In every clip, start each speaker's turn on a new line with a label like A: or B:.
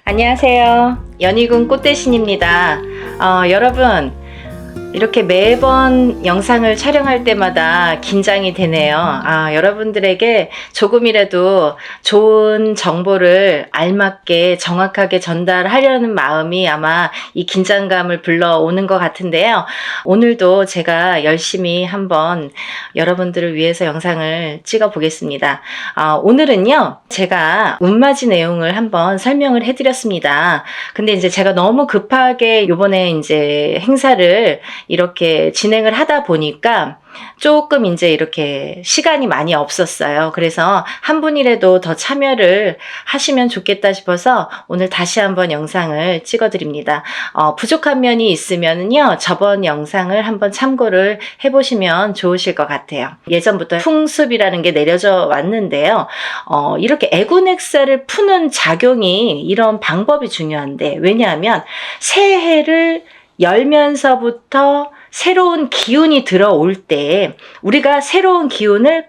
A: 안녕하세요. 연희군 꽃대신입니다. 여러분, 이렇게 매번 영상을 촬영할 때마다 긴장이 되네요. 여러분들에게 조금이라도 좋은 정보를 알맞게 정확하게 전달하려는 마음이 아마 이 긴장감을 불러오는 것 같은데요. 오늘도 제가 열심히 한번 여러분들을 위해서 영상을 찍어 보겠습니다. 오늘은요, 제가 운맞이 내용을 한번 설명을 해드렸습니다. 근데 이제 제가 너무 급하게 요번에 이제 행사를 이렇게 진행을 하다 보니까 조금 이제 이렇게 시간이 많이 없었어요. 그래서 한 분이라도 더 참여를 하시면 좋겠다 싶어서 오늘 다시 한번 영상을 찍어드립니다. 부족한 면이 있으면요, 저번 영상을 한번 참고를 해보시면 좋으실 것 같아요. 예전부터 풍습이라는 게 내려져 왔는데요. 이렇게 애군액사를 푸는 작용이 이런 방법이 중요한데, 왜냐하면 새해를 열면서부터 새로운 기운이 들어올 때 우리가 새로운 기운을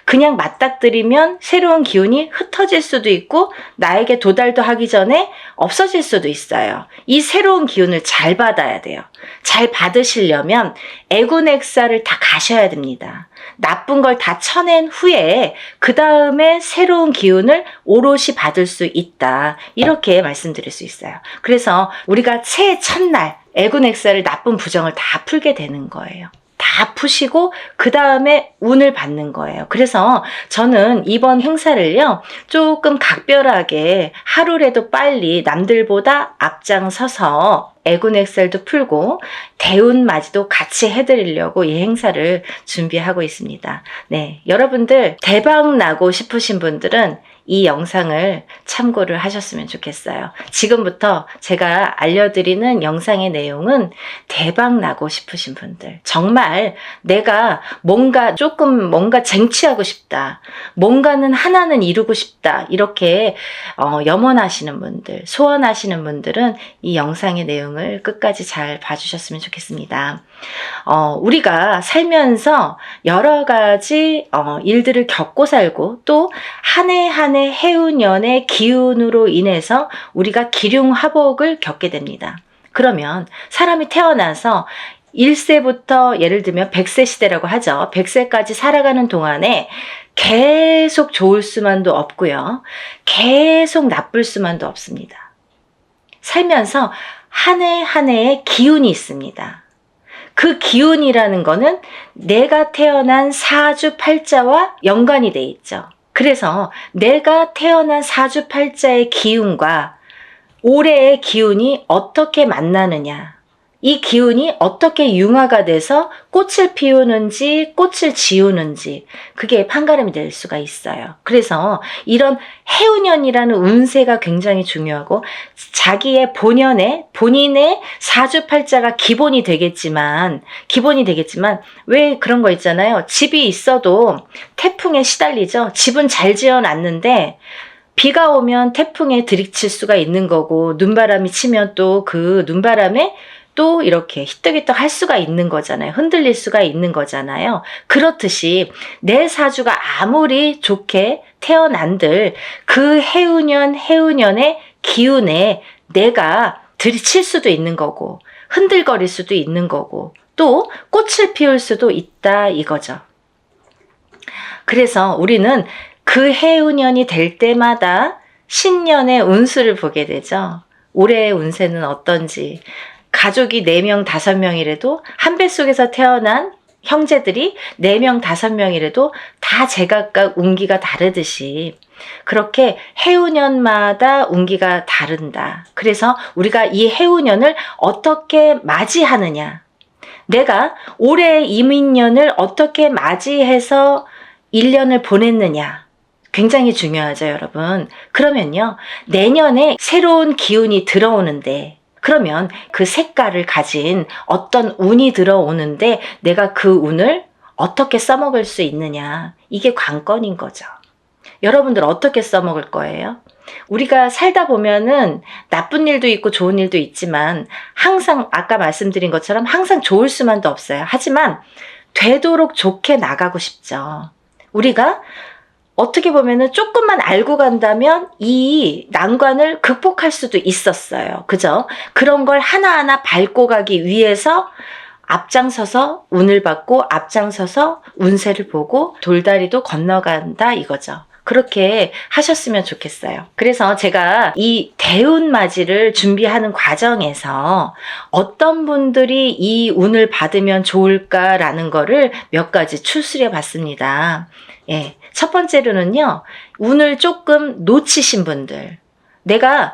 A: 그냥 맞닥뜨리면 새로운 기운이 흩어질 수도 있고 나에게 도달도 하기 전에 없어질 수도 있어요. 이 새로운 기운을 잘 받아야 돼요. 잘 받으시려면 애군액사를 다 가셔야 됩니다. 나쁜 걸 다 쳐낸 후에 그 다음에 새로운 기운을 오롯이 받을 수 있다. 이렇게 말씀드릴 수 있어요. 그래서 우리가 새해 첫날 애군액사를 나쁜 부정을 다 풀게 되는 거예요. 다 푸시고 그 다음에 운을 받는 거예요. 그래서 저는 이번 행사를요, 조금 각별하게 하루라도 빨리 남들보다 앞장서서 애군액살도 풀고 대운맞이도 같이 해드리려고 이 행사를 준비하고 있습니다. 네, 여러분들 대박 나고 싶으신 분들은 이 영상을 참고를 하셨으면 좋겠어요. 지금부터 제가 알려드리는 영상의 내용은 대박 나고 싶으신 분들, 정말 내가 뭔가 쟁취하고 싶다, 뭔가는 하나는 이루고 싶다, 이렇게 염원하시는 분들, 소원하시는 분들은 이 영상의 내용을 끝까지 잘 봐주셨으면 좋겠습니다. 우리가 살면서 여러 가지 일들을 겪고 살고 또 한 해 한 해 해운년의 기운으로 인해서 우리가 기륭화복을 겪게 됩니다. 그러면 사람이 태어나서 1세부터 예를 들면 100세 시대라고 하죠. 100세까지 살아가는 동안에 계속 좋을 수만도 없고요. 계속 나쁠 수만도 없습니다. 살면서 한 해 한 해의 기운이 있습니다. 그 기운이라는 거는 내가 태어난 사주팔자와 연관이 돼 있죠. 그래서 내가 태어난 사주팔자의 기운과 올해의 기운이 어떻게 만나느냐, 이 기운이 어떻게 융화가 돼서 꽃을 피우는지 꽃을 지우는지 그게 판가름이 될 수가 있어요. 그래서 이런 해운년이라는 운세가 굉장히 중요하고 자기의 본인의 사주팔자가 기본이 되겠지만 왜 그런 거 있잖아요. 집이 있어도 태풍에 시달리죠. 집은 잘 지어놨는데 비가 오면 태풍에 들이칠 수가 있는 거고 눈바람이 치면 또 그 눈바람에 또 이렇게 히떡히떡 할 수가 있는 거잖아요. 흔들릴 수가 있는 거잖아요. 그렇듯이 내 사주가 아무리 좋게 태어난들 그 해운년의 기운에 내가 들이칠 수도 있는 거고 흔들거릴 수도 있는 거고 또 꽃을 피울 수도 있다 이거죠. 그래서 우리는 그 해운년이 될 때마다 신년의 운수를 보게 되죠. 올해의 운세는 어떤지. 가족이 4명, 5명이라도 한 뱃속에서 태어난 형제들이 4명, 5명이라도 다 제각각 운기가 다르듯이 그렇게 해운년마다 운기가 다른다. 그래서 우리가 이 해운년을 어떻게 맞이하느냐, 내가 올해의 이민년을 어떻게 맞이해서 1년을 보냈느냐, 굉장히 중요하죠, 여러분. 그러면요, 내년에 새로운 기운이 들어오는데 그러면 그 색깔을 가진 어떤 운이 들어오는데 내가 그 운을 어떻게 써먹을 수 있느냐, 이게 관건인 거죠. 여러분들 어떻게 써먹을 거예요? 우리가 살다 보면은 나쁜 일도 있고 좋은 일도 있지만 항상 아까 말씀드린 것처럼 항상 좋을 수만도 없어요. 하지만 되도록 좋게 나가고 싶죠. 우리가 어떻게 보면은 조금만 알고 간다면 이 난관을 극복할 수도 있었어요. 그죠? 그런 걸 하나하나 밟고 가기 위해서 앞장서서 운을 받고 앞장서서 운세를 보고 돌다리도 건너간다 이거죠. 그렇게 하셨으면 좋겠어요. 그래서 제가 이 대운맞이를 준비하는 과정에서 어떤 분들이 이 운을 받으면 좋을까라는 거를 몇 가지 추스려 봤습니다. 예. 첫 번째로는요, 운을 조금 놓치신 분들. 내가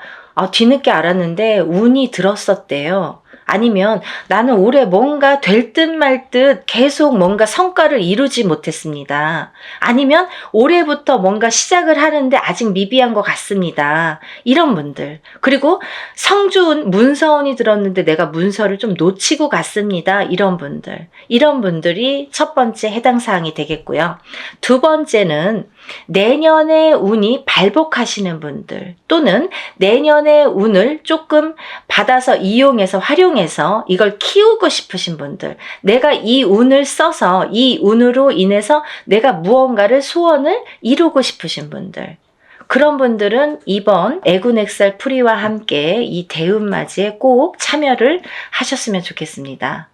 A: 뒤늦게 알았는데 운이 들었었대요. 아니면 나는 올해 뭔가 될 듯 말 듯 계속 뭔가 성과를 이루지 못했습니다. 아니면 올해부터 뭔가 시작을 하는데 아직 미비한 것 같습니다. 이런 분들. 그리고 성주운, 문서운이 들었는데 내가 문서를 좀 놓치고 갔습니다. 이런 분들. 이런 분들이 첫 번째 해당 사항이 되겠고요. 두 번째는 내년의 운이 발복하시는 분들 또는 내년의 운을 조금 받아서 이용해서 활용해서 이걸 키우고 싶으신 분들, 내가 이 운을 써서 이 운으로 인해서 내가 무언가를 소원을 이루고 싶으신 분들, 그런 분들은 이번 애군액살 풀이와 함께 이 대운맞이에 꼭 참여를 하셨으면 좋겠습니다.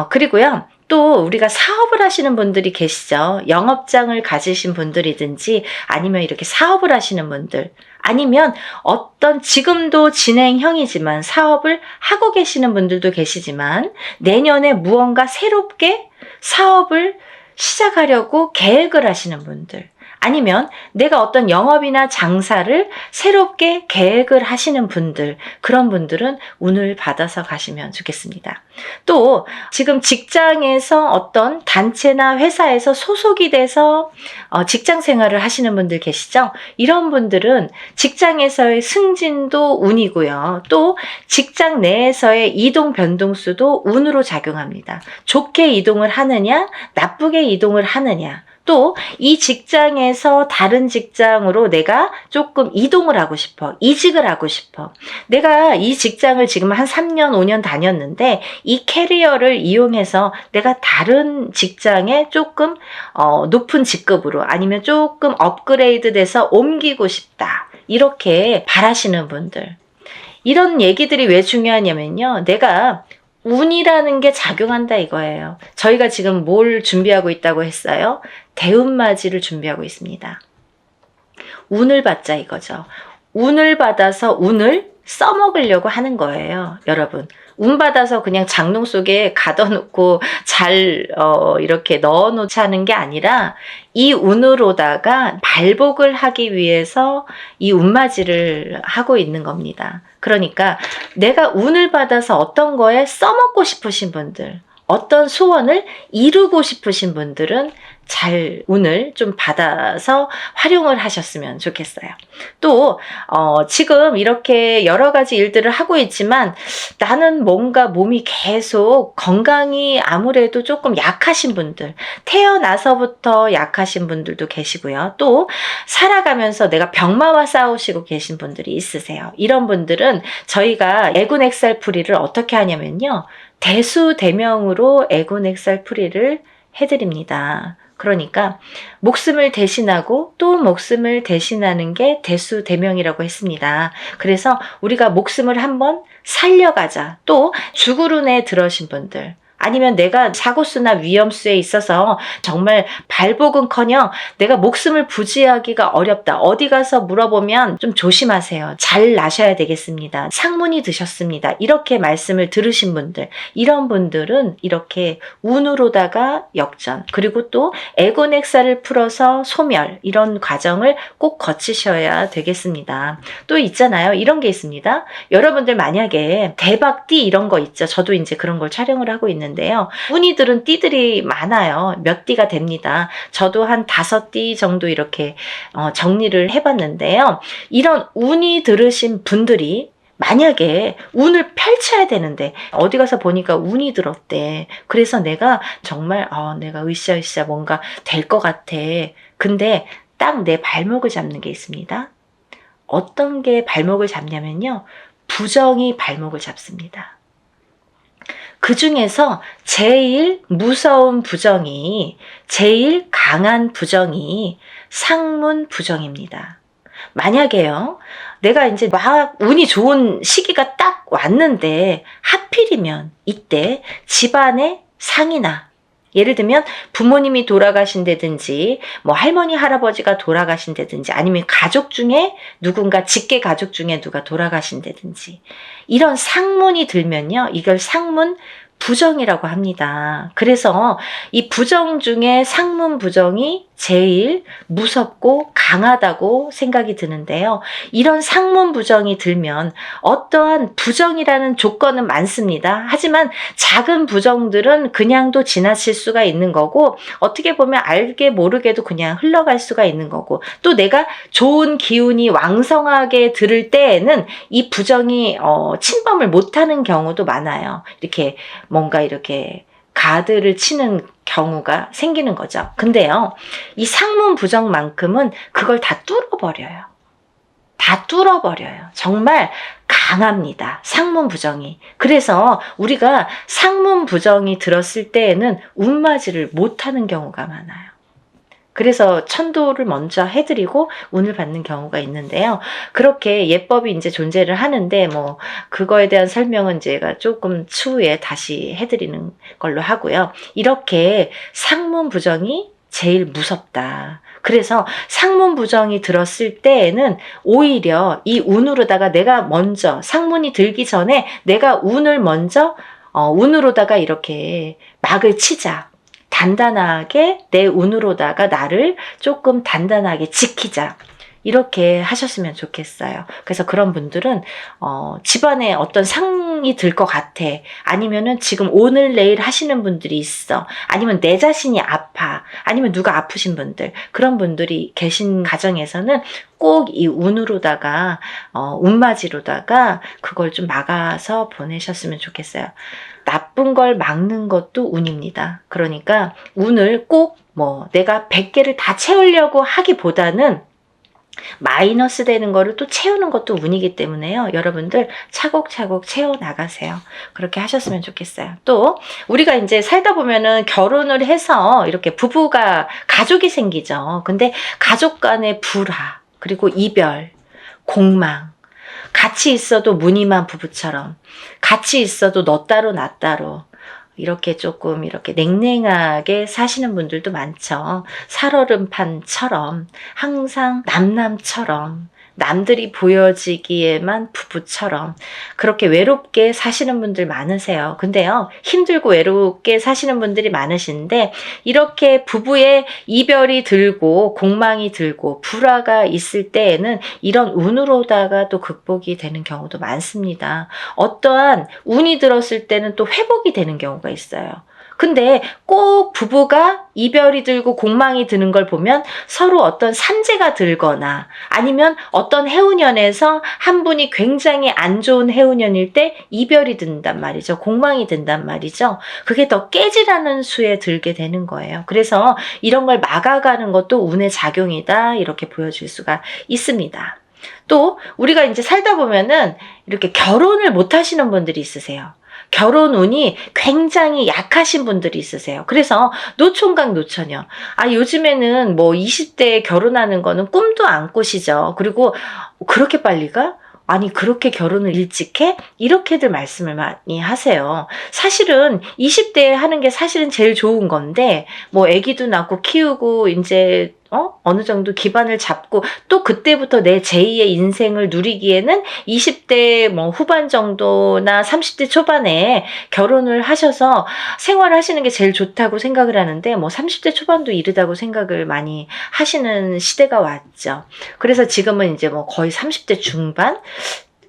A: 그리고요, 또 우리가 사업을 하시는 분들이 계시죠. 영업장을 가지신 분들이든지 아니면 이렇게 사업을 하시는 분들, 아니면 어떤 지금도 진행형이지만 사업을 하고 계시는 분들도 계시지만 내년에 무언가 새롭게 사업을 시작하려고 계획을 하시는 분들, 아니면 내가 어떤 영업이나 장사를 새롭게 계획을 하시는 분들, 그런 분들은 운을 받아서 가시면 좋겠습니다. 또 지금 직장에서 어떤 단체나 회사에서 소속이 돼서 직장 생활을 하시는 분들 계시죠? 이런 분들은 직장에서의 승진도 운이고요. 또 직장 내에서의 이동 변동수도 운으로 작용합니다. 좋게 이동을 하느냐, 나쁘게 이동을 하느냐, 또 이 직장에서 다른 직장으로 내가 조금 이동을 하고 싶어, 이직을 하고 싶어. 내가 이 직장을 지금 한 3년, 5년 다녔는데 이 캐리어를 이용해서 내가 다른 직장에 조금 높은 직급으로 아니면 조금 업그레이드 돼서 옮기고 싶다. 이렇게 바라시는 분들. 이런 얘기들이 왜 중요하냐면요. 내가 운이라는 게 작용한다 이거예요. 저희가 지금 뭘 준비하고 있다고 했어요? 대운맞이를 준비하고 있습니다. 운을 받자 이거죠. 운을 받아서 운을 써먹으려고 하는 거예요. 여러분. 운 받아서 그냥 장롱 속에 가둬놓고 잘 이렇게 넣어놓지 하는 게 아니라 이 운으로다가 발복을 하기 위해서 이 운맞이를 하고 있는 겁니다. 그러니까 내가 운을 받아서 어떤 거에 써먹고 싶으신 분들, 어떤 소원을 이루고 싶으신 분들은 잘 운을 좀 받아서 활용을 하셨으면 좋겠어요. 또 지금 이렇게 여러 가지 일들을 하고 있지만 나는 뭔가 몸이 계속 건강이 아무래도 조금 약하신 분들, 태어나서부터 약하신 분들도 계시고요. 또 살아가면서 내가 병마와 싸우시고 계신 분들이 있으세요. 이런 분들은 저희가 애군액살풀이를 어떻게 하냐면요, 대수대명으로 애군액살풀이를 해드립니다. 그러니까 목숨을 대신하고 또 목숨을 대신하는 게 대수대명이라고 했습니다. 그래서 우리가 목숨을 한번 살려가자. 또 죽으run에 들어신 분들, 아니면 내가 사고수나 위험수에 있어서 정말 발복은커녕 내가 목숨을 부지하기가 어렵다. 어디 가서 물어보면 좀 조심하세요. 잘 나셔야 되겠습니다. 상문이 드셨습니다. 이렇게 말씀을 들으신 분들, 이런 분들은 이렇게 운으로다가 역전, 그리고 또 애곤액살을 풀어서 소멸, 이런 과정을 꼭 거치셔야 되겠습니다. 또 있잖아요. 이런 게 있습니다. 여러분들 만약에 대박띠 이런 거 있죠. 저도 이제 그런 걸 촬영을 하고 있는데요. 운이 들은 띠들이 많아요. 몇 띠가 됩니다. 저도 한 5띠 정도 이렇게 정리를 해봤는데요. 이런 운이 들으신 분들이 만약에 운을 펼쳐야 되는데 어디 가서 보니까 운이 들었대. 그래서 내가 정말 내가 으쌰으쌰 뭔가 될 것 같아. 근데 딱 내 발목을 잡는 게 있습니다. 어떤 게 발목을 잡냐면요, 부정이 발목을 잡습니다. 그 중에서 제일 무서운 부정이, 제일 강한 부정이 상문 부정입니다. 만약에요, 내가 이제 막 운이 좋은 시기가 딱 왔는데 하필이면 이때 집안에 상이나, 예를 들면 부모님이 돌아가신다든지 뭐 할머니 할아버지가 돌아가신다든지 아니면 가족 중에 누군가 직계 가족 중에 누가 돌아가신다든지 이런 상문이 들면요, 이걸 상문 부정이라고 합니다. 그래서 이 부정 중에 상문 부정이 제일 무섭고 강하다고 생각이 드는데요. 이런 상문 부정이 들면 어떠한 부정이라는 조건은 많습니다. 하지만 작은 부정들은 그냥도 지나칠 수가 있는 거고, 어떻게 보면 알게 모르게도 그냥 흘러갈 수가 있는 거고, 또 내가 좋은 기운이 왕성하게 들을 때에는 이 부정이 침범을 못하는 경우도 많아요. 이렇게 뭔가 이렇게 가드를 치는 경우가 생기는 거죠. 근데요, 이 상문 부정만큼은 그걸 다 뚫어버려요. 다 뚫어버려요. 정말 강합니다. 상문 부정이. 그래서 우리가 상문 부정이 들었을 때에는 운맞이를 못하는 경우가 많아요. 그래서 천도를 먼저 해드리고 운을 받는 경우가 있는데요. 그렇게 예법이 이제 존재를 하는데, 뭐, 그거에 대한 설명은 제가 조금 추후에 다시 해드리는 걸로 하고요. 이렇게 상문 부정이 제일 무섭다. 그래서 상문 부정이 들었을 때에는 오히려 이 운으로다가 내가 먼저, 상문이 들기 전에 내가 운을 먼저, 운으로다가 이렇게 막을 치자. 단단하게 내 운으로다가 나를 조금 단단하게 지키자. 이렇게 하셨으면 좋겠어요. 그래서 그런 분들은 집안에 어떤 상이 들 것 같아. 아니면은 지금 오늘 내일 하시는 분들이 있어. 아니면 내 자신이 아파. 아니면 누가 아프신 분들. 그런 분들이 계신 가정에서는 꼭 이 운으로다가 운맞이로다가 그걸 좀 막아서 보내셨으면 좋겠어요. 나쁜 걸 막는 것도 운입니다. 그러니까 운을 꼭 뭐 내가 100개를 다 채우려고 하기보다는 마이너스 되는 거를 또 채우는 것도 운이기 때문에요. 여러분들 차곡차곡 채워나가세요. 그렇게 하셨으면 좋겠어요. 또 우리가 이제 살다 보면은 결혼을 해서 이렇게 부부가 가족이 생기죠. 근데 가족 간의 불화, 그리고 이별, 공망, 같이 있어도 무늬만 부부처럼, 같이 있어도 너 따로 나 따로, 이렇게 조금 이렇게 냉랭하게 사시는 분들도 많죠. 살얼음판처럼, 항상 남남처럼, 남들이 보여지기에만 부부처럼 그렇게 외롭게 사시는 분들 많으세요. 근데요, 힘들고 외롭게 사시는 분들이 많으신데, 이렇게 부부의 이별이 들고 공망이 들고 불화가 있을 때에는 이런 운으로다가 또 극복이 되는 경우도 많습니다. 어떠한 운이 들었을 때는 또 회복이 되는 경우가 있어요. 근데 꼭 부부가 이별이 들고 공망이 드는 걸 보면 서로 어떤 산재가 들거나 아니면 어떤 해운년에서 한 분이 굉장히 안 좋은 해운년일 때 이별이 든단 말이죠. 공망이 든단 말이죠. 그게 더 깨지라는 수에 들게 되는 거예요. 그래서 이런 걸 막아가는 것도 운의 작용이다, 이렇게 보여줄 수가 있습니다. 또 우리가 이제 살다 보면은 이렇게 결혼을 못 하시는 분들이 있으세요. 결혼 운이 굉장히 약하신 분들이 있으세요. 그래서 노총각 노처녀. 요즘에는 뭐 20대에 결혼하는 거는 꿈도 안 꾸시죠. 그리고 그렇게 빨리 가? 아니, 그렇게 결혼을 일찍 해? 이렇게들 말씀을 많이 하세요. 사실은 20대에 하는 게 사실은 제일 좋은 건데, 뭐 아기도 낳고 키우고 이제 어느 정도 기반을 잡고 또 그때부터 내 제2의 인생을 누리기에는 20대 뭐 후반 정도나 30대 초반에 결혼을 하셔서 생활하시는 게 제일 좋다고 생각을 하는데, 뭐 30대 초반도 이르다고 생각을 많이 하시는 시대가 왔죠. 그래서 지금은 이제 뭐 거의 30대 중반?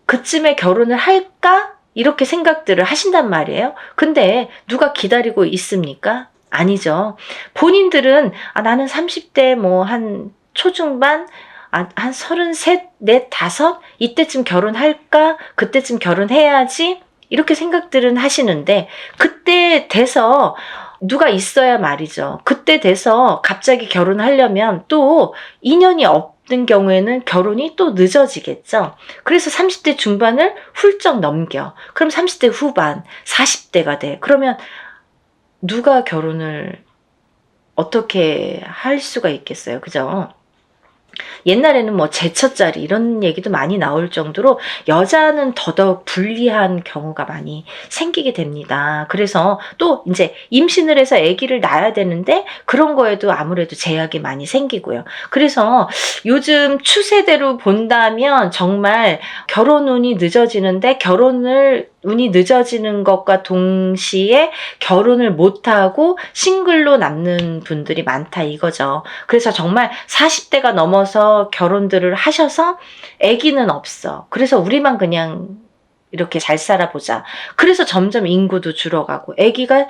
A: 그쯤에 결혼을 할까? 이렇게 생각들을 하신단 말이에요. 근데 누가 기다리고 있습니까? 아니죠. 본인들은 나는 30대 뭐 한 초중반, 한 33, 4, 5 이때쯤 결혼할까? 그때쯤 결혼해야지? 이렇게 생각들은 하시는데, 그때 돼서 누가 있어야 말이죠. 그때 돼서 갑자기 결혼하려면 또 인연이 없는 경우에는 결혼이 또 늦어지겠죠. 그래서 30대 중반을 훌쩍 넘겨. 그럼 30대 후반, 40대가 돼. 그러면 누가 결혼을 어떻게 할 수가 있겠어요. 그죠? 옛날에는 뭐 제처자리 이런 얘기도 많이 나올 정도로 여자는 더더욱 불리한 경우가 많이 생기게 됩니다. 그래서 또 이제 임신을 해서 아기를 낳아야 되는데 그런 거에도 아무래도 제약이 많이 생기고요. 그래서 요즘 추세대로 본다면 정말 결혼 운이 늦어지는데 운이 늦어지는 것과 동시에 결혼을 못하고 싱글로 남는 분들이 많다 이거죠. 그래서 정말 40대가 넘어서 결혼들을 하셔서 아기는 없어. 그래서 우리만 그냥 이렇게 잘 살아보자. 그래서 점점 인구도 줄어가고 아기가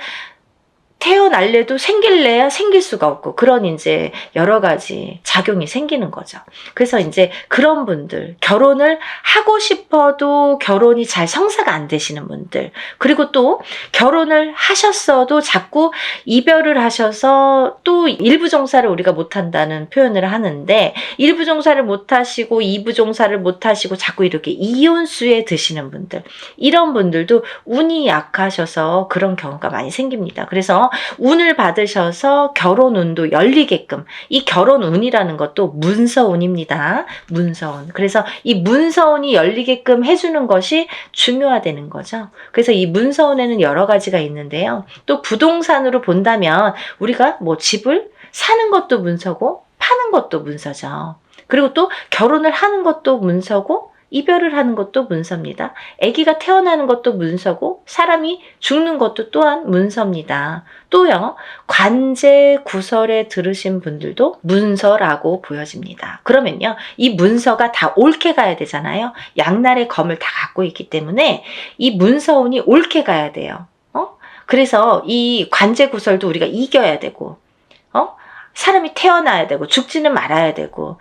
A: 태어날래도 생길래야 생길 수가 없고 그런 이제 여러 가지 작용이 생기는 거죠. 그래서 이제 그런 분들, 결혼을 하고 싶어도 결혼이 잘 성사가 안 되시는 분들, 그리고 또 결혼을 하셨어도 자꾸 이별을 하셔서 또 일부 종사를 우리가 못한다는 표현을 하는데 일부 종사를 못하시고 이부 종사를 못하시고 자꾸 이렇게 이혼수에 드시는 분들, 이런 분들도 운이 약하셔서 그런 경우가 많이 생깁니다. 그래서 운을 받으셔서 결혼 운도 열리게끔, 이 결혼 운이라는 것도 문서운입니다. 문서운. 그래서 이 문서운이 열리게끔 해주는 것이 중요하다는 거죠. 그래서 이 문서운에는 여러 가지가 있는데요. 또 부동산으로 본다면 우리가 뭐 집을 사는 것도 문서고 파는 것도 문서죠. 그리고 또 결혼을 하는 것도 문서고 이별을 하는 것도 문서입니다. 아기가 태어나는 것도 문서고 사람이 죽는 것도 또한 문서입니다. 또요, 관제 구설에 들으신 분들도 문서라고 보여집니다. 그러면요, 이 문서가 다 옳게 가야 되잖아요. 양날의 검을 다 갖고 있기 때문에 이 문서운이 옳게 가야 돼요. 그래서 이 관제 구설도 우리가 이겨야 되고, 사람이 태어나야 되고 죽지는 말아야 되고,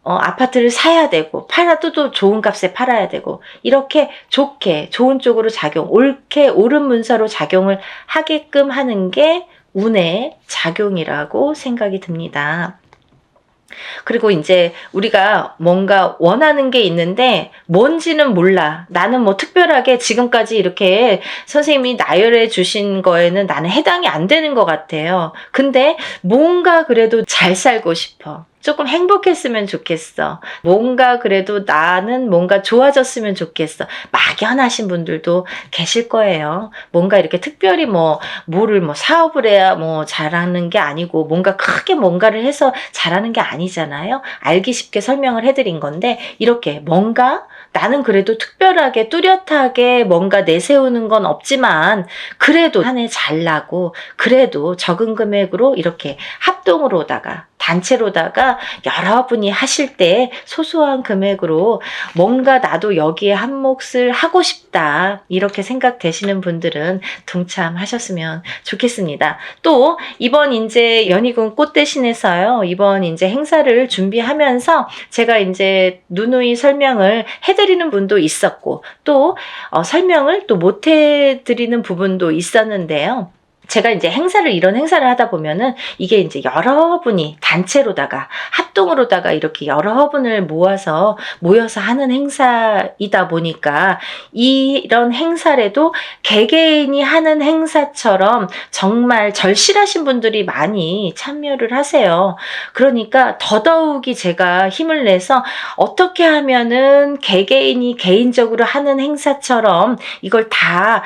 A: 아파트를 사야 되고 팔아도 또 좋은 값에 팔아야 되고 이렇게 좋게 좋은 쪽으로 옳게 옳은 문서로 작용을 하게끔 하는 게 운의 작용이라고 생각이 듭니다. 그리고 이제 우리가 뭔가 원하는 게 있는데 뭔지는 몰라. 나는 뭐 특별하게 지금까지 이렇게 선생님이 나열해 주신 거에는 나는 해당이 안 되는 것 같아요. 근데 뭔가 그래도 잘 살고 싶어. 조금 행복했으면 좋겠어. 뭔가 그래도 나는 뭔가 좋아졌으면 좋겠어. 막연하신 분들도 계실 거예요. 뭔가 이렇게 특별히 뭐를 사업을 해야 잘하는 게 아니고 뭔가 크게 뭔가를 해서 잘하는 게 아니잖아요. 알기 쉽게 설명을 해드린 건데 이렇게 뭔가 나는 그래도 특별하게 뚜렷하게 뭔가 내세우는 건 없지만 그래도 한 해 잘 나고 그래도 적은 금액으로 이렇게 합동으로다가 단체로다가 여러분이 하실 때 소소한 금액으로 뭔가 나도 여기에 한 몫을 하고 싶다 이렇게 생각되시는 분들은 동참하셨으면 좋겠습니다. 또 이번 이제 연희군 꽃대신에서요, 이번 이제 행사를 준비하면서 제가 이제 누누이 설명을 해드리는 분도 있었고 또 설명을 또 못 해드리는 부분도 있었는데요. 제가 이제 이런 행사를 하다 보면은 이게 이제 여러분이 단체로다가 합동으로다가 이렇게 여러분을 모여서 하는 행사이다 보니까 이런 행사라도 개개인이 하는 행사처럼 정말 절실하신 분들이 많이 참여를 하세요. 그러니까 더더욱이 제가 힘을 내서 어떻게 하면은 개개인이 개인적으로 하는 행사처럼 이걸 다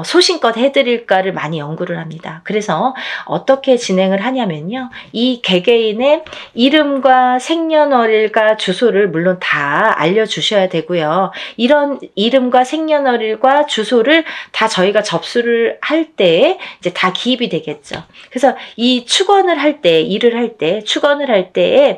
A: 소신껏 해드릴까를 많이 연구를 합니다. 그래서 어떻게 진행을 하냐면요. 이 개개인의 이름과 생년월일과 주소를 물론 다 알려주셔야 되고요. 이런 이름과 생년월일과 주소를 다 저희가 접수를 할 때 이제 다 기입이 되겠죠. 그래서 이 축원을 할 때, 일을 할 때, 축원을 할 때에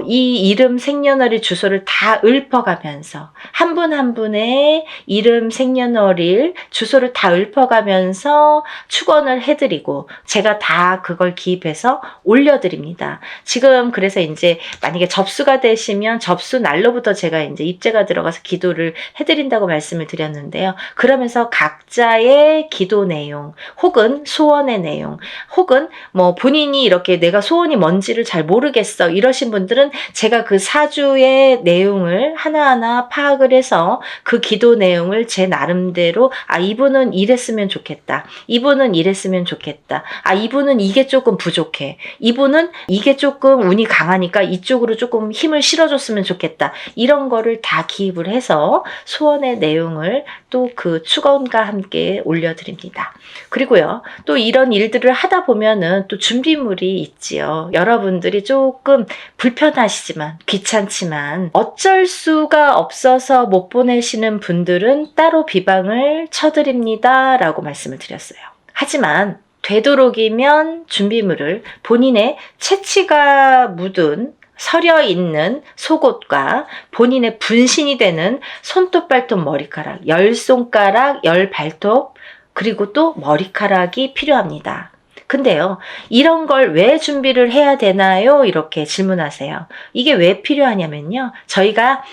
A: 이 이름, 생년월일, 주소를 다 읊어가면서 한 분 한 분의 이름, 생년월일, 주소를 이거를 다 읊어가면서 축원을 해드리고 제가 다 그걸 기입해서 올려드립니다. 지금 그래서 이제 만약에 접수가 되시면 접수 날로부터 제가 이제 입제가 들어가서 기도를 해드린다고 말씀을 드렸는데요. 그러면서 각자의 기도 내용 혹은 소원의 내용 혹은 뭐 본인이 이렇게 내가 소원이 뭔지를 잘 모르겠어 이러신 분들은 제가 그 사주의 내용을 하나하나 파악을 해서 그 기도 내용을 제 나름대로 이분은 이랬으면 좋겠다. 이분은 이랬으면 좋겠다. 이분은 이게 조금 부족해. 이분은 이게 조금 운이 강하니까 이쪽으로 조금 힘을 실어줬으면 좋겠다. 이런 거를 다 기입을 해서 소원의 내용을 또 그 축원과 함께 올려드립니다. 그리고요, 또 이런 일들을 하다 보면은 또 준비물이 있지요. 여러분들이 조금 불편하시지만, 귀찮지만, 어쩔 수가 없어서 못 보내시는 분들은 따로 비방을 쳐드립니다. 라고 말씀을 드렸어요. 하지만, 되도록이면 준비물을 본인의 채취가 묻은 서려 있는 속옷과 본인의 분신이 되는 손톱, 발톱, 머리카락, 10손가락, 10발톱, 그리고 또 머리카락이 필요합니다. 근데요, 이런 걸 왜 준비를 해야 되나요? 이렇게 질문하세요. 이게 왜 필요하냐면요, 저희가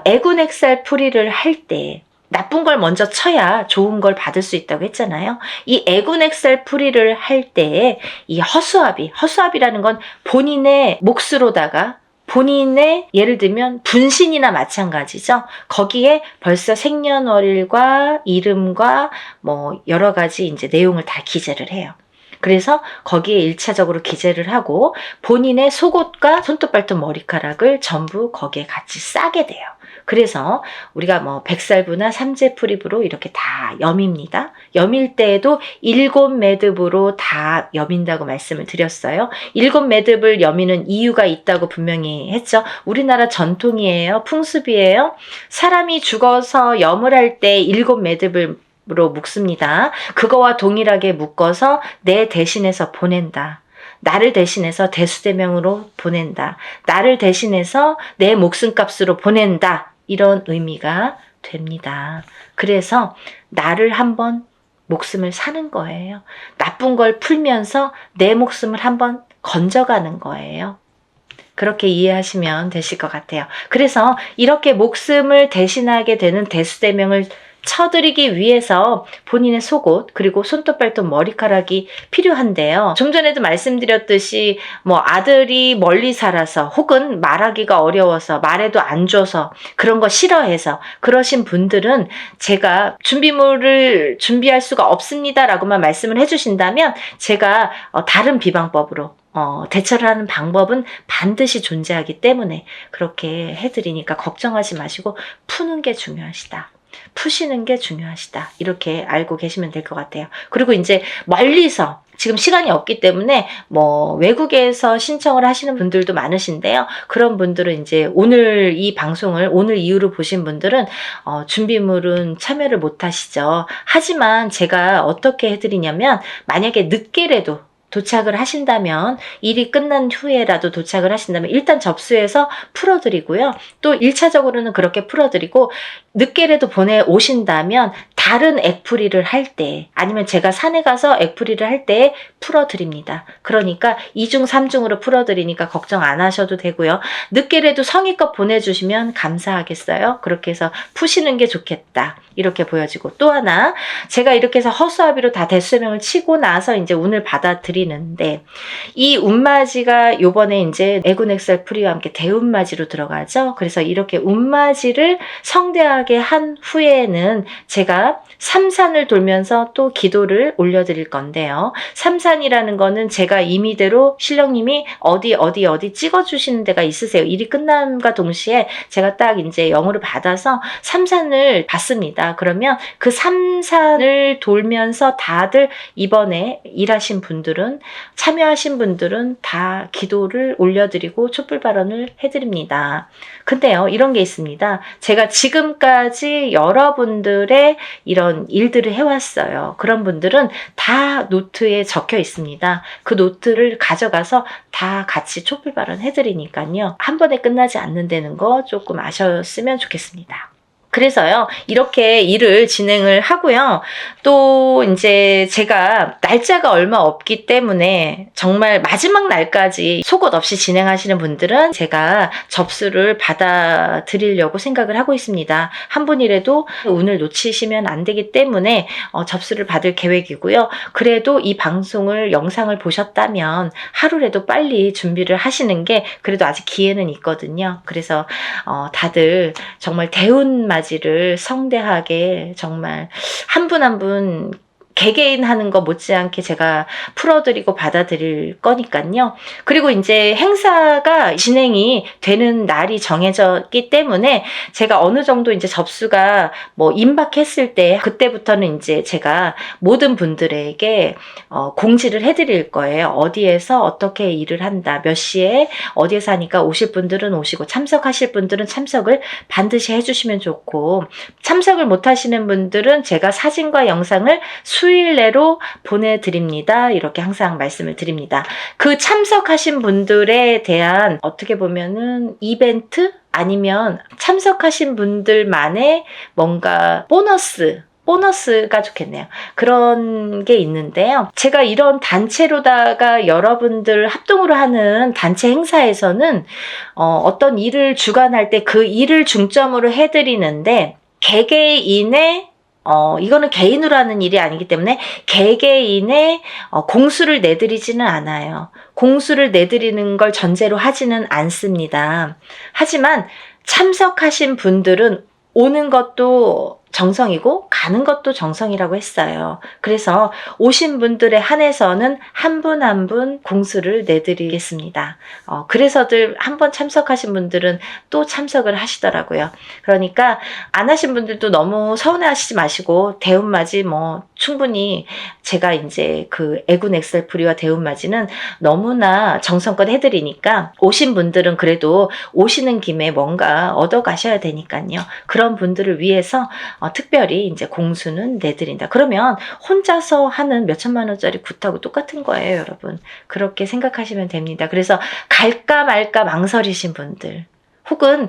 A: 애군액살 풀이를 할 때 나쁜 걸 먼저 쳐야 좋은 걸 받을 수 있다고 했잖아요. 이 애군액살 풀이를 할 때 이 허수아비라는 건 본인의 몫으로다가 본인의 예를 들면 분신이나 마찬가지죠. 거기에 벌써 생년월일과 이름과 뭐 여러 가지 이제 내용을 다 기재를 해요. 그래서 거기에 1차적으로 기재를 하고 본인의 속옷과 손톱, 발톱, 머리카락을 전부 거기에 같이 싸게 돼요. 그래서 우리가 뭐 백살부나 삼재풀입으로 이렇게 다 여밉니다. 여밀 때에도 7매듭으로 다 여민다고 말씀을 드렸어요. 7매듭을 여미는 이유가 있다고 분명히 했죠. 우리나라 전통이에요. 풍습이에요. 사람이 죽어서 염을 할 때 7매듭을 로 묶습니다. 그거와 동일하게 묶어서 내 대신해서 보낸다. 나를 대신해서 대수대명으로 보낸다. 나를 대신해서 내 목숨값으로 보낸다. 이런 의미가 됩니다. 그래서 나를 한번 목숨을 사는 거예요. 나쁜 걸 풀면서 내 목숨을 한번 건져가는 거예요. 그렇게 이해하시면 되실 것 같아요. 그래서 이렇게 목숨을 대신하게 되는 대수대명을 쳐드리기 위해서 본인의 속옷 그리고 손톱, 발톱, 머리카락이 필요한데요. 좀 전에도 말씀드렸듯이 뭐 아들이 멀리 살아서 혹은 말하기가 어려워서 말해도 안 줘서 그런 거 싫어해서 그러신 분들은 제가 준비물을 준비할 수가 없습니다 라고만 말씀을 해주신다면 제가 다른 비방법으로 대처를 하는 방법은 반드시 존재하기 때문에 그렇게 해드리니까 걱정하지 마시고 푸는 게 중요하시다. 푸시는 게 중요하시다. 이렇게 알고 계시면 될 것 같아요. 그리고 이제 멀리서 지금 시간이 없기 때문에 뭐 외국에서 신청을 하시는 분들도 많으신데요. 그런 분들은 이제 오늘 이 방송을 오늘 이후로 보신 분들은 준비물은 참여를 못 하시죠. 하지만 제가 어떻게 해드리냐면 만약에 늦게라도 도착을 하신다면 일이 끝난 후에라도 도착을 하신다면 일단 접수해서 풀어드리고요. 또 1차적으로는 그렇게 풀어드리고 늦게라도 보내오신다면 다른 액풀이를 할 때 아니면 제가 산에 가서 액풀이를 할 때 풀어드립니다. 그러니까 2중 3중으로 풀어드리니까 걱정 안 하셔도 되고요. 늦게라도 성의껏 보내주시면 감사하겠어요. 그렇게 해서 푸시는 게 좋겠다. 이렇게 보여지고 또 하나 제가 이렇게 해서 허수아비로 다 대수명을 치고 나서 이제 운을 받아들이는데 이 운맞이가 요번에 이제 애군액살 풀이와 함께 대운맞이로 들어가죠. 그래서 이렇게 운맞이를 성대하게 한 후에는 제가 삼산을 돌면서 또 기도를 올려드릴 건데요. 삼산이라는 거는 제가 임의대로 신령님이 어디 찍어주시는 데가 있으세요. 일이 끝남과 동시에 제가 딱 이제 영으로 받아서 삼산을 받습니다. 그러면 그 삼산을 돌면서 다들 이번에 일하신 분들은 참여하신 분들은 다 기도를 올려드리고 촛불 발언을 해드립니다. 근데요, 이런 게 있습니다. 제가 지금까지 여러분들의 이런 일들을 해왔어요. 그런 분들은 다 노트에 적혀 있습니다. 그 노트를 가져가서 다 같이 촛불 발언 해드리니까요. 한 번에 끝나지 않는다는 거 조금 아셨으면 좋겠습니다. 그래서요, 이렇게 일을 진행을 하고요. 또 이제 제가 날짜가 얼마 없기 때문에 정말 마지막 날까지 속옷 없이 진행하시는 분들은 제가 접수를 받아드리려고 생각을 하고 있습니다. 한 분이라도 운을 놓치시면 안 되기 때문에 접수를 받을 계획이고요. 그래도 이 방송을, 영상을 보셨다면 하루라도 빨리 준비를 하시는 게 그래도 아직 기회는 있거든요. 그래서 다들 정말 대운맞이를 성대하게 정말 한 분 한 분 개개인 하는 거 못지않게 제가 풀어드리고 받아들일 거니까요. 그리고 이제 행사가 진행이 되는 날이 정해졌기 때문에 제가 어느 정도 이제 접수가 뭐 임박했을 때 그때부터는 이제 제가 모든 분들에게 공지를 해드릴 거예요. 어디에서 어떻게 일을 한다, 몇 시에 어디에서 하니까 오실 분들은 오시고 참석하실 분들은 참석을 반드시 해주시면 좋고, 참석을 못 하시는 분들은 제가 사진과 영상을 수일 내로 보내드립니다. 이렇게 항상 말씀을 드립니다. 그 참석하신 분들에 대한 어떻게 보면은 이벤트? 아니면 참석하신 분들만의 뭔가 보너스가 좋겠네요. 그런 게 있는데요. 제가 이런 단체로다가 여러분들 합동으로 하는 단체 행사에서는 어떤 일을 주관할 때 그 일을 중점으로 해드리는데, 개개인의 이거는 개인으로 하는 일이 아니기 때문에 개개인의 공수를 내드리지는 않아요. 공수를 내드리는 걸 전제로 하지는 않습니다. 하지만 참석하신 분들은 오는 것도 정성이고 가는 것도 정성이라고 했어요. 그래서 오신 분들에 한해서는 한 분 한 분 공수를 내드리겠습니다. 그래서들 한번 참석하신 분들은 또 참석을 하시더라고요. 그러니까 안 하신 분들도 너무 서운해하시지 마시고, 대운맞이 뭐 충분히 제가 이제 그 애군 엑셀프리와 대운맞이는 너무나 정성껏 해드리니까 오신 분들은 그래도 오시는 김에 뭔가 얻어 가셔야 되니까요. 그런 분들을 위해서 특별히 이제 공수는 내드린다. 그러면 혼자서 하는 몇천만 원짜리 굿하고 똑같은 거예요, 여러분. 그렇게 생각하시면 됩니다. 그래서 갈까 말까 망설이신 분들, 혹은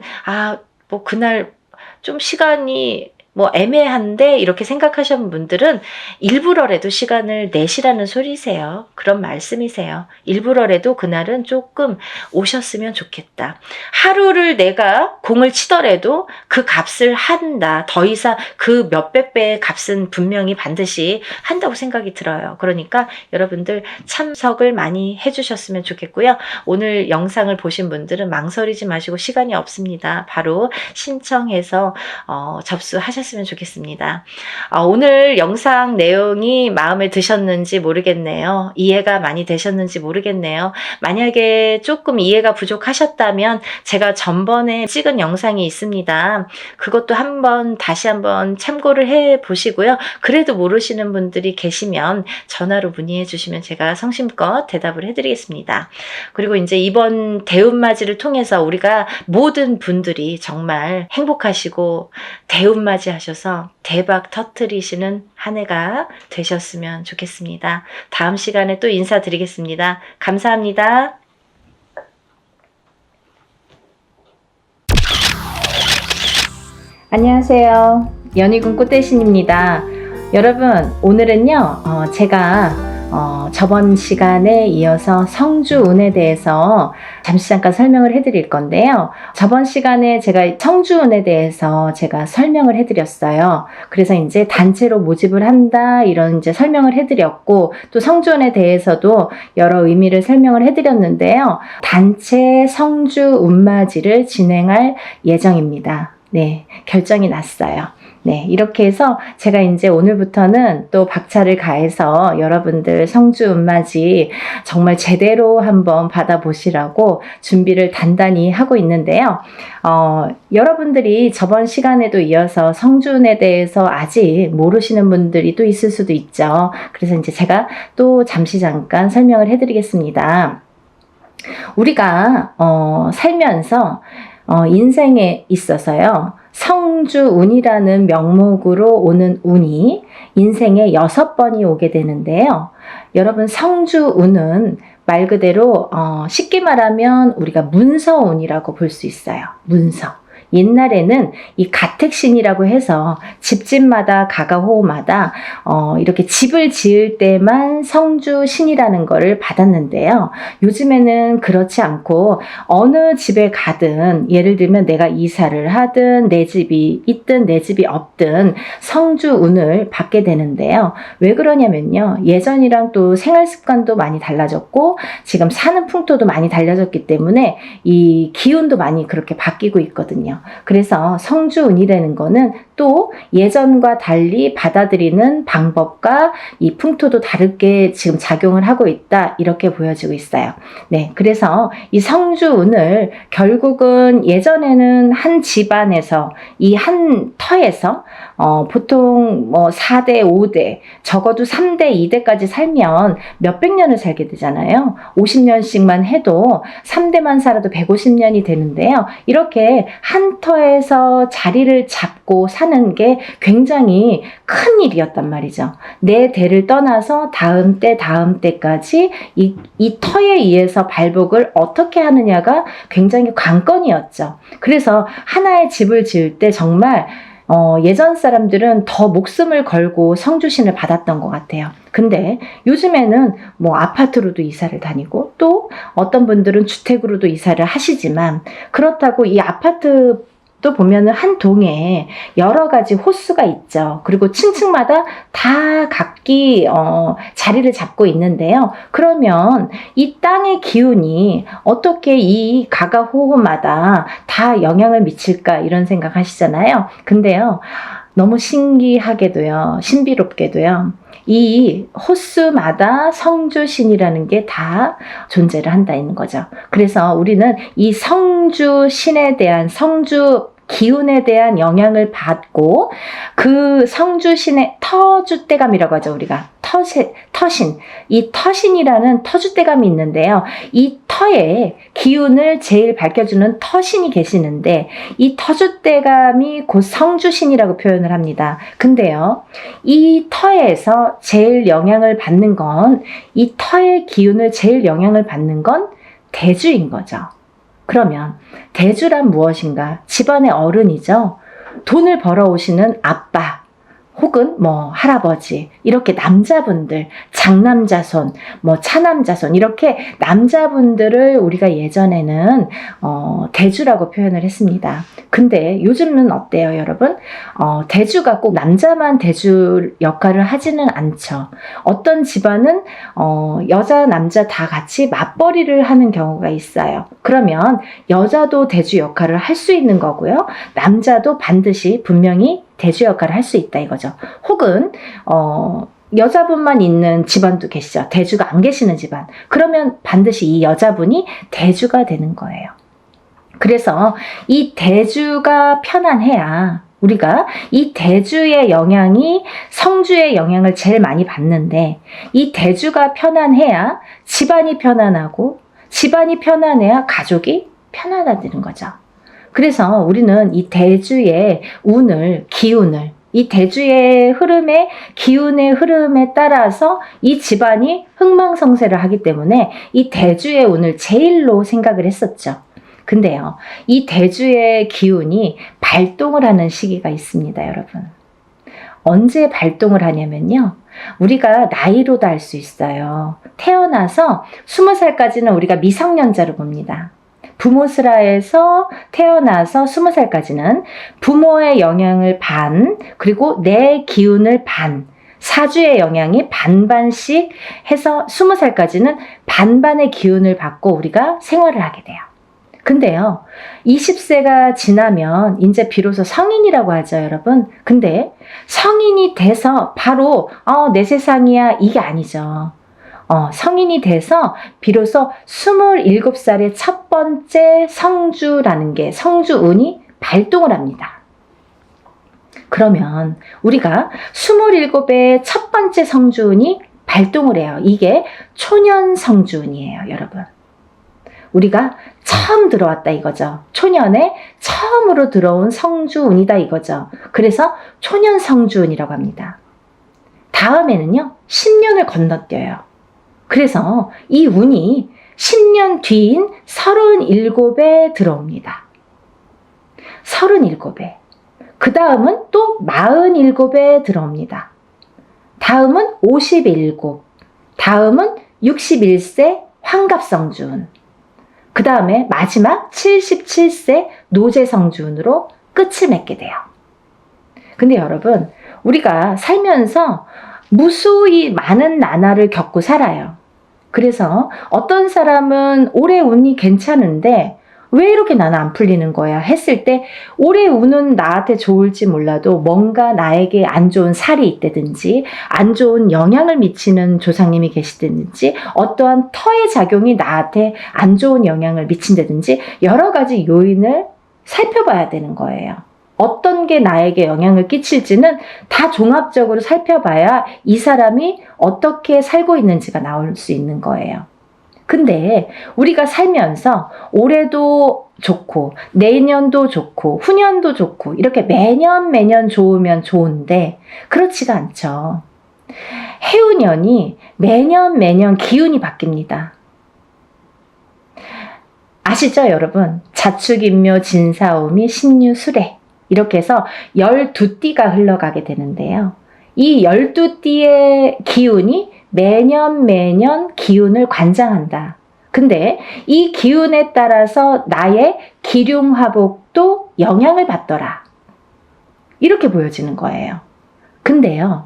A: 뭐 그날 좀 시간이 뭐 애매한데 이렇게 생각하시는 분들은 일부러라도 시간을 내시라는 소리세요. 그런 말씀이세요. 일부러라도 그날은 조금 오셨으면 좋겠다. 하루를 내가 공을 치더라도 그 값을 한다. 더 이상 그 몇백 배의 값은 분명히 반드시 한다고 생각이 들어요. 그러니까 여러분들 참석을 많이 해주셨으면 좋겠고요. 오늘 영상을 보신 분들은 망설이지 마시고, 시간이 없습니다. 바로 신청해서 접수하셨으면 좋겠습니다. 오늘 영상 내용이 마음에 드셨는지 모르겠네요. 이해가 많이 되셨는지 모르겠네요. 만약에 조금 이해가 부족하셨다면 제가 전번에 찍은 영상이 있습니다. 그것도 다시 한번 참고를 해 보시고요. 그래도 모르시는 분들이 계시면 전화로 문의해 주시면 제가 성심껏 대답을 해드리겠습니다. 그리고 이제 이번 대운맞이를 통해서 우리가 모든 분들이 정말 행복하시고 대운맞이 하셔서 대박 터뜨리시는 한 해가 되셨으면 좋겠습니다. 다음 시간에 또 인사드리겠습니다. 감사합니다. 안녕하세요. 연희군 꽃대신입니다. 여러분, 오늘은요, 제가 저번 시간에 이어서 성주운에 대해서 잠깐 설명을 해드릴 건데요. 저번 시간에 제가 성주운에 대해서 제가 설명을 해드렸어요. 그래서 이제 단체로 모집을 한다, 이런 이제 설명을 해드렸고, 또 성주운에 대해서도 여러 의미를 설명을 해드렸는데요. 단체 성주운맞이를 진행할 예정입니다. 네, 결정이 났어요. 네, 이렇게 해서 제가 이제 오늘부터는 또 박차를 가해서 여러분들 성주운맞이 정말 제대로 한번 받아보시라고 준비를 단단히 하고 있는데요. 여러분들이 저번 시간에도 이어서 성주운에 대해서 아직 모르시는 분들이 또 있을 수도 있죠. 그래서 이제 제가 또 잠깐 설명을 해드리겠습니다. 우리가 살면서 인생에 있어서요, 성주운이라는 명목으로 오는 운이 인생에 6번이 오게 되는데요. 여러분, 성주운은 말 그대로 쉽게 말하면 우리가 문서운이라고 볼 수 있어요. 문서. 옛날에는 이 가택신이라고 해서 집집마다 가가호호마다 이렇게 집을 지을 때만 성주신이라는 거를 받았는데요. 요즘에는 그렇지 않고 어느 집에 가든, 예를 들면 내가 이사를 하든 내 집이 있든 내 집이 없든 성주운을 받게 되는데요. 왜 그러냐면요, 예전이랑 또 생활 습관도 많이 달라졌고 지금 사는 풍토도 많이 달라졌기 때문에 이 기운도 많이 그렇게 바뀌고 있거든요. 그래서 성주운이라는 거는 또 예전과 달리 받아들이는 방법과 이 풍토도 다르게 지금 작용을 하고 있다, 이렇게 보여지고 있어요. 네, 그래서 이 성주운을 결국은 예전에는 한 집안에서, 이 한 터에서 보통 뭐 4대, 5대, 적어도 3대, 2대까지 살면 몇백 년을 살게 되잖아요. 50년씩만 해도 3대만 살아도 150년이 되는데요. 이렇게 한 터에서 자리를 잡고 사는 게 굉장히 큰 일이었단 말이죠. 내 대를 떠나서 다음 때, 다음 때까지 이 터에 의해서 발복을 어떻게 하느냐가 굉장히 관건이었죠. 그래서 하나의 집을 지을 때 정말 예전 사람들은 더 목숨을 걸고 성주신을 받았던 것 같아요. 근데 요즘에는 뭐 아파트로도 이사를 다니고 또 어떤 분들은 주택으로도 이사를 하시지만, 그렇다고 이 아파트 또 보면은 한 동에 여러 가지 호수가 있죠. 그리고 층층마다 다 각기 자리를 잡고 있는데요. 그러면 이 땅의 기운이 어떻게 이 가가호호마다 다 영향을 미칠까, 이런 생각 하시잖아요. 근데요, 너무 신기하게도요, 신비롭게도요, 이 호수마다 성주신이라는 게 다 존재를 한다는 거죠. 그래서 우리는 이 성주신에 대한, 성주 기운에 대한 영향을 받고, 그 성주신의 터주대감이라고 하죠. 우리가 터신, 이 터신이라는 터주대감이 있는데요. 이 터의 기운을 제일 밝혀주는 터신이 계시는데, 이 터주대감이 곧 성주신이라고 표현을 합니다. 근데요, 이 터에서 제일 영향을 받는 건, 이 터의 기운을 제일 영향을 받는 건 대주인 거죠. 그러면 대주란 무엇인가? 집안의 어른이죠. 돈을 벌어오시는 아빠 혹은 뭐 할아버지, 이렇게 남자분들, 장남자손, 뭐 차남자손, 이렇게 남자분들을 우리가 예전에는 대주라고 표현을 했습니다. 근데 요즘은 어때요, 여러분? 대주가 꼭 남자만 대주 역할을 하지는 않죠. 어떤 집안은 여자, 남자 다 같이 맞벌이를 하는 경우가 있어요. 그러면 여자도 대주 역할을 할 수 있는 거고요. 남자도 반드시 분명히 대주 역할을 할 수 있다, 이거죠. 혹은 여자분만 있는 집안도 계시죠. 대주가 안 계시는 집안. 그러면 반드시 이 여자분이 대주가 되는 거예요. 그래서 이 대주가 편안해야, 우리가 이 대주의 영향이 성주의 영향을 제일 많이 받는데, 이 대주가 편안해야 집안이 편안하고, 집안이 편안해야 가족이 편안해지는 거죠. 그래서 우리는 이 대주의 운을, 기운을, 이 대주의 흐름에, 기운의 흐름에 따라서 이 집안이 흥망성쇠를 하기 때문에 이 대주의 운을 제일로 생각을 했었죠. 근데요, 이 대주의 기운이 발동을 하는 시기가 있습니다, 여러분. 언제 발동을 하냐면요, 우리가 나이로도 알 수 있어요. 태어나서 20살까지는 우리가 미성년자로 봅니다. 부모스라에서 태어나서 20살까지는 부모의 영향을 반, 그리고 내 기운을 반, 사주의 영향이 반반씩 해서 20살까지는 반반의 기운을 받고 우리가 생활을 하게 돼요. 근데요, 20세가 지나면 이제 비로소 성인이라고 하죠, 여러분. 근데 성인이 돼서 바로 내 세상이야, 이게 아니죠. 성인이 돼서 비로소 27살의 첫 번째 성주라는 게, 성주운이 발동을 합니다. 그러면 우리가 27의 첫 번째 성주운이 발동을 해요. 이게 초년 성주운이에요, 여러분. 우리가 처음 들어왔다, 이거죠. 초년에 처음으로 들어온 성주운이다, 이거죠. 그래서 초년 성주운이라고 합니다. 다음에는요, 10년을 건너뛰어요. 그래서 이 운이 10년 뒤인 37에 들어옵니다. 37에, 그 다음은 또 47에 들어옵니다. 다음은 57, 다음은 61세 환갑성주운, 그 다음에 마지막 77세 노재성주운으로 끝을 맺게 돼요. 근데 여러분, 우리가 살면서 무수히 많은 나날을 겪고 살아요. 그래서 어떤 사람은 올해 운이 괜찮은데 왜 이렇게 나는 안 풀리는 거야 했을 때 올해 운은 나한테 좋을지 몰라도 뭔가 나에게 안 좋은 살이 있다든지 안 좋은 영향을 미치는 조상님이 계시다든지 어떠한 터의 작용이 나한테 안 좋은 영향을 미친다든지 여러 가지 요인을 살펴봐야 되는 거예요. 어떤 게 나에게 영향을 끼칠지는 다 종합적으로 살펴봐야 이 사람이 어떻게 살고 있는지가 나올 수 있는 거예요. 근데 우리가 살면서 올해도 좋고 내년도 좋고 후년도 좋고 이렇게 매년 좋으면 좋은데 그렇지가 않죠. 해운년이 매년 기운이 바뀝니다. 아시죠, 여러분? 자축인묘 진사오미 신유술해 이렇게 해서 12띠가 흘러가게 되는데요. 이 12띠의 기운이 매년 기운을 관장한다. 근데 이 기운에 따라서 나의 기륭화복도 영향을 받더라. 이렇게 보여지는 거예요. 근데요,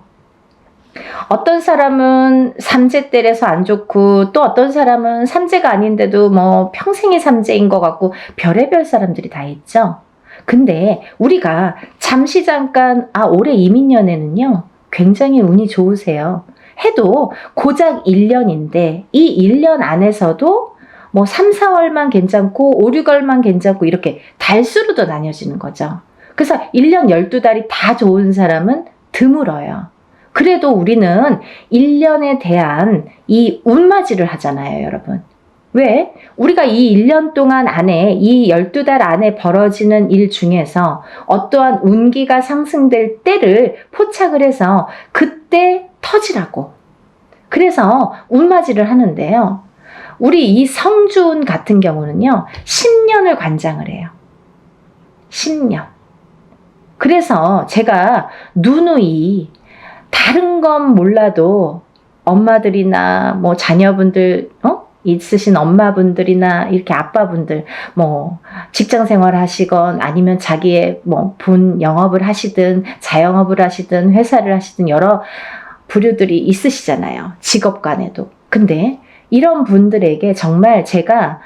A: 어떤 사람은 삼재때려서 안 좋고 또 어떤 사람은 삼재가 아닌데도 뭐 평생이 삼재인 것 같고 별의별 사람들이 다 있죠. 근데 우리가 잠깐 올해 이민년에는요 굉장히 운이 좋으세요 해도 고작 1년인데 이 1년 안에서도 뭐 3, 4월만 괜찮고 5, 6월만 괜찮고 이렇게 달수로도 나뉘어지는 거죠. 그래서 1년 12달이 다 좋은 사람은 드물어요. 그래도 우리는 1년에 대한 이 운맞이를 하잖아요, 여러분. 왜? 우리가 이 1년 동안 안에 이 12달 안에 벌어지는 일 중에서 어떠한 운기가 상승될 때를 포착을 해서 그때 터지라고. 그래서 운맞이를 하는데요. 우리 이 성주운 같은 경우는요. 10년을 관장을 해요. 10년. 그래서 제가 누누이 다른 건 몰라도 엄마들이나 뭐 자녀분들 있으신 엄마분들이나 이렇게 아빠분들 뭐 직장 생활 하시건 아니면 자기의 뭐 본 영업을 하시든 자영업을 하시든 회사를 하시든 여러 부류들이 있으시잖아요. 직업 간에도. 근데 이런 분들에게 정말 제가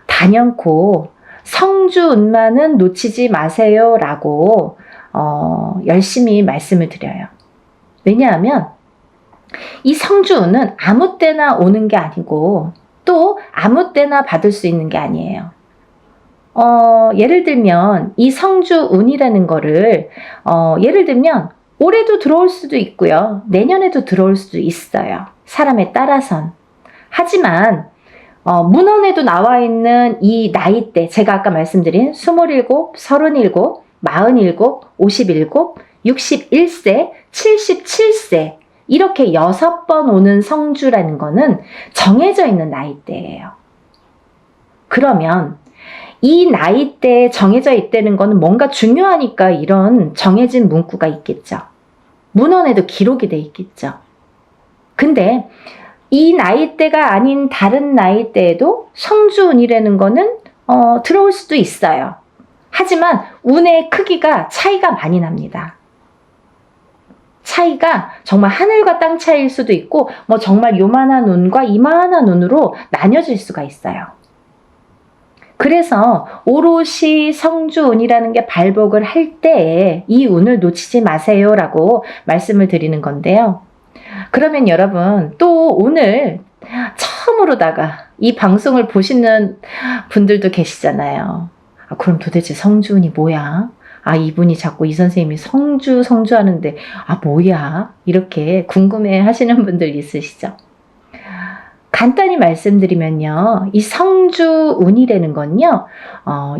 A: 단연코 성주운만은 놓치지 마세요 라고 열심히 말씀을 드려요. 왜냐하면 이 성주운은 아무 때나 오는 게 아니고 또 아무 때나 받을 수 있는 게 아니에요. 예를 들면 이 성주운이라는 거를 예를 들면 올해도 들어올 수도 있고요. 내년에도 들어올 수도 있어요. 사람에 따라선. 하지만 문헌에도 나와 있는 이 나이대, 제가 아까 말씀드린 27, 37, 47, 57, 61세, 77세 이렇게 6번 오는 성주라는 거는 정해져 있는 나이대예요. 그러면 이 나이대에 정해져 있다는 거는 뭔가 중요하니까 이런 정해진 문구가 있겠죠. 문헌에도 기록이 돼 있겠죠. 근데 이 나이대가 아닌 다른 나이대에도 성주운이라는 거는 들어올 수도 있어요. 하지만 운의 크기가 차이가 많이 납니다. 차이가 정말 하늘과 땅 차이일 수도 있고 뭐 정말 요만한 운과 이만한 운으로 나뉘어질 수가 있어요. 그래서 오롯이 성주운이라는 게 발복을 할 때에 이 운을 놓치지 마세요라고 말씀을 드리는 건데요. 그러면 여러분 또 오늘 처음으로다가 이 방송을 보시는 분들도 계시잖아요. 그럼 도대체 성주운이 뭐야? 이분이 자꾸 이 선생님이 성주 하는데 뭐야? 이렇게 궁금해 하시는 분들 있으시죠? 간단히 말씀드리면요. 이 성주운이라는 건요.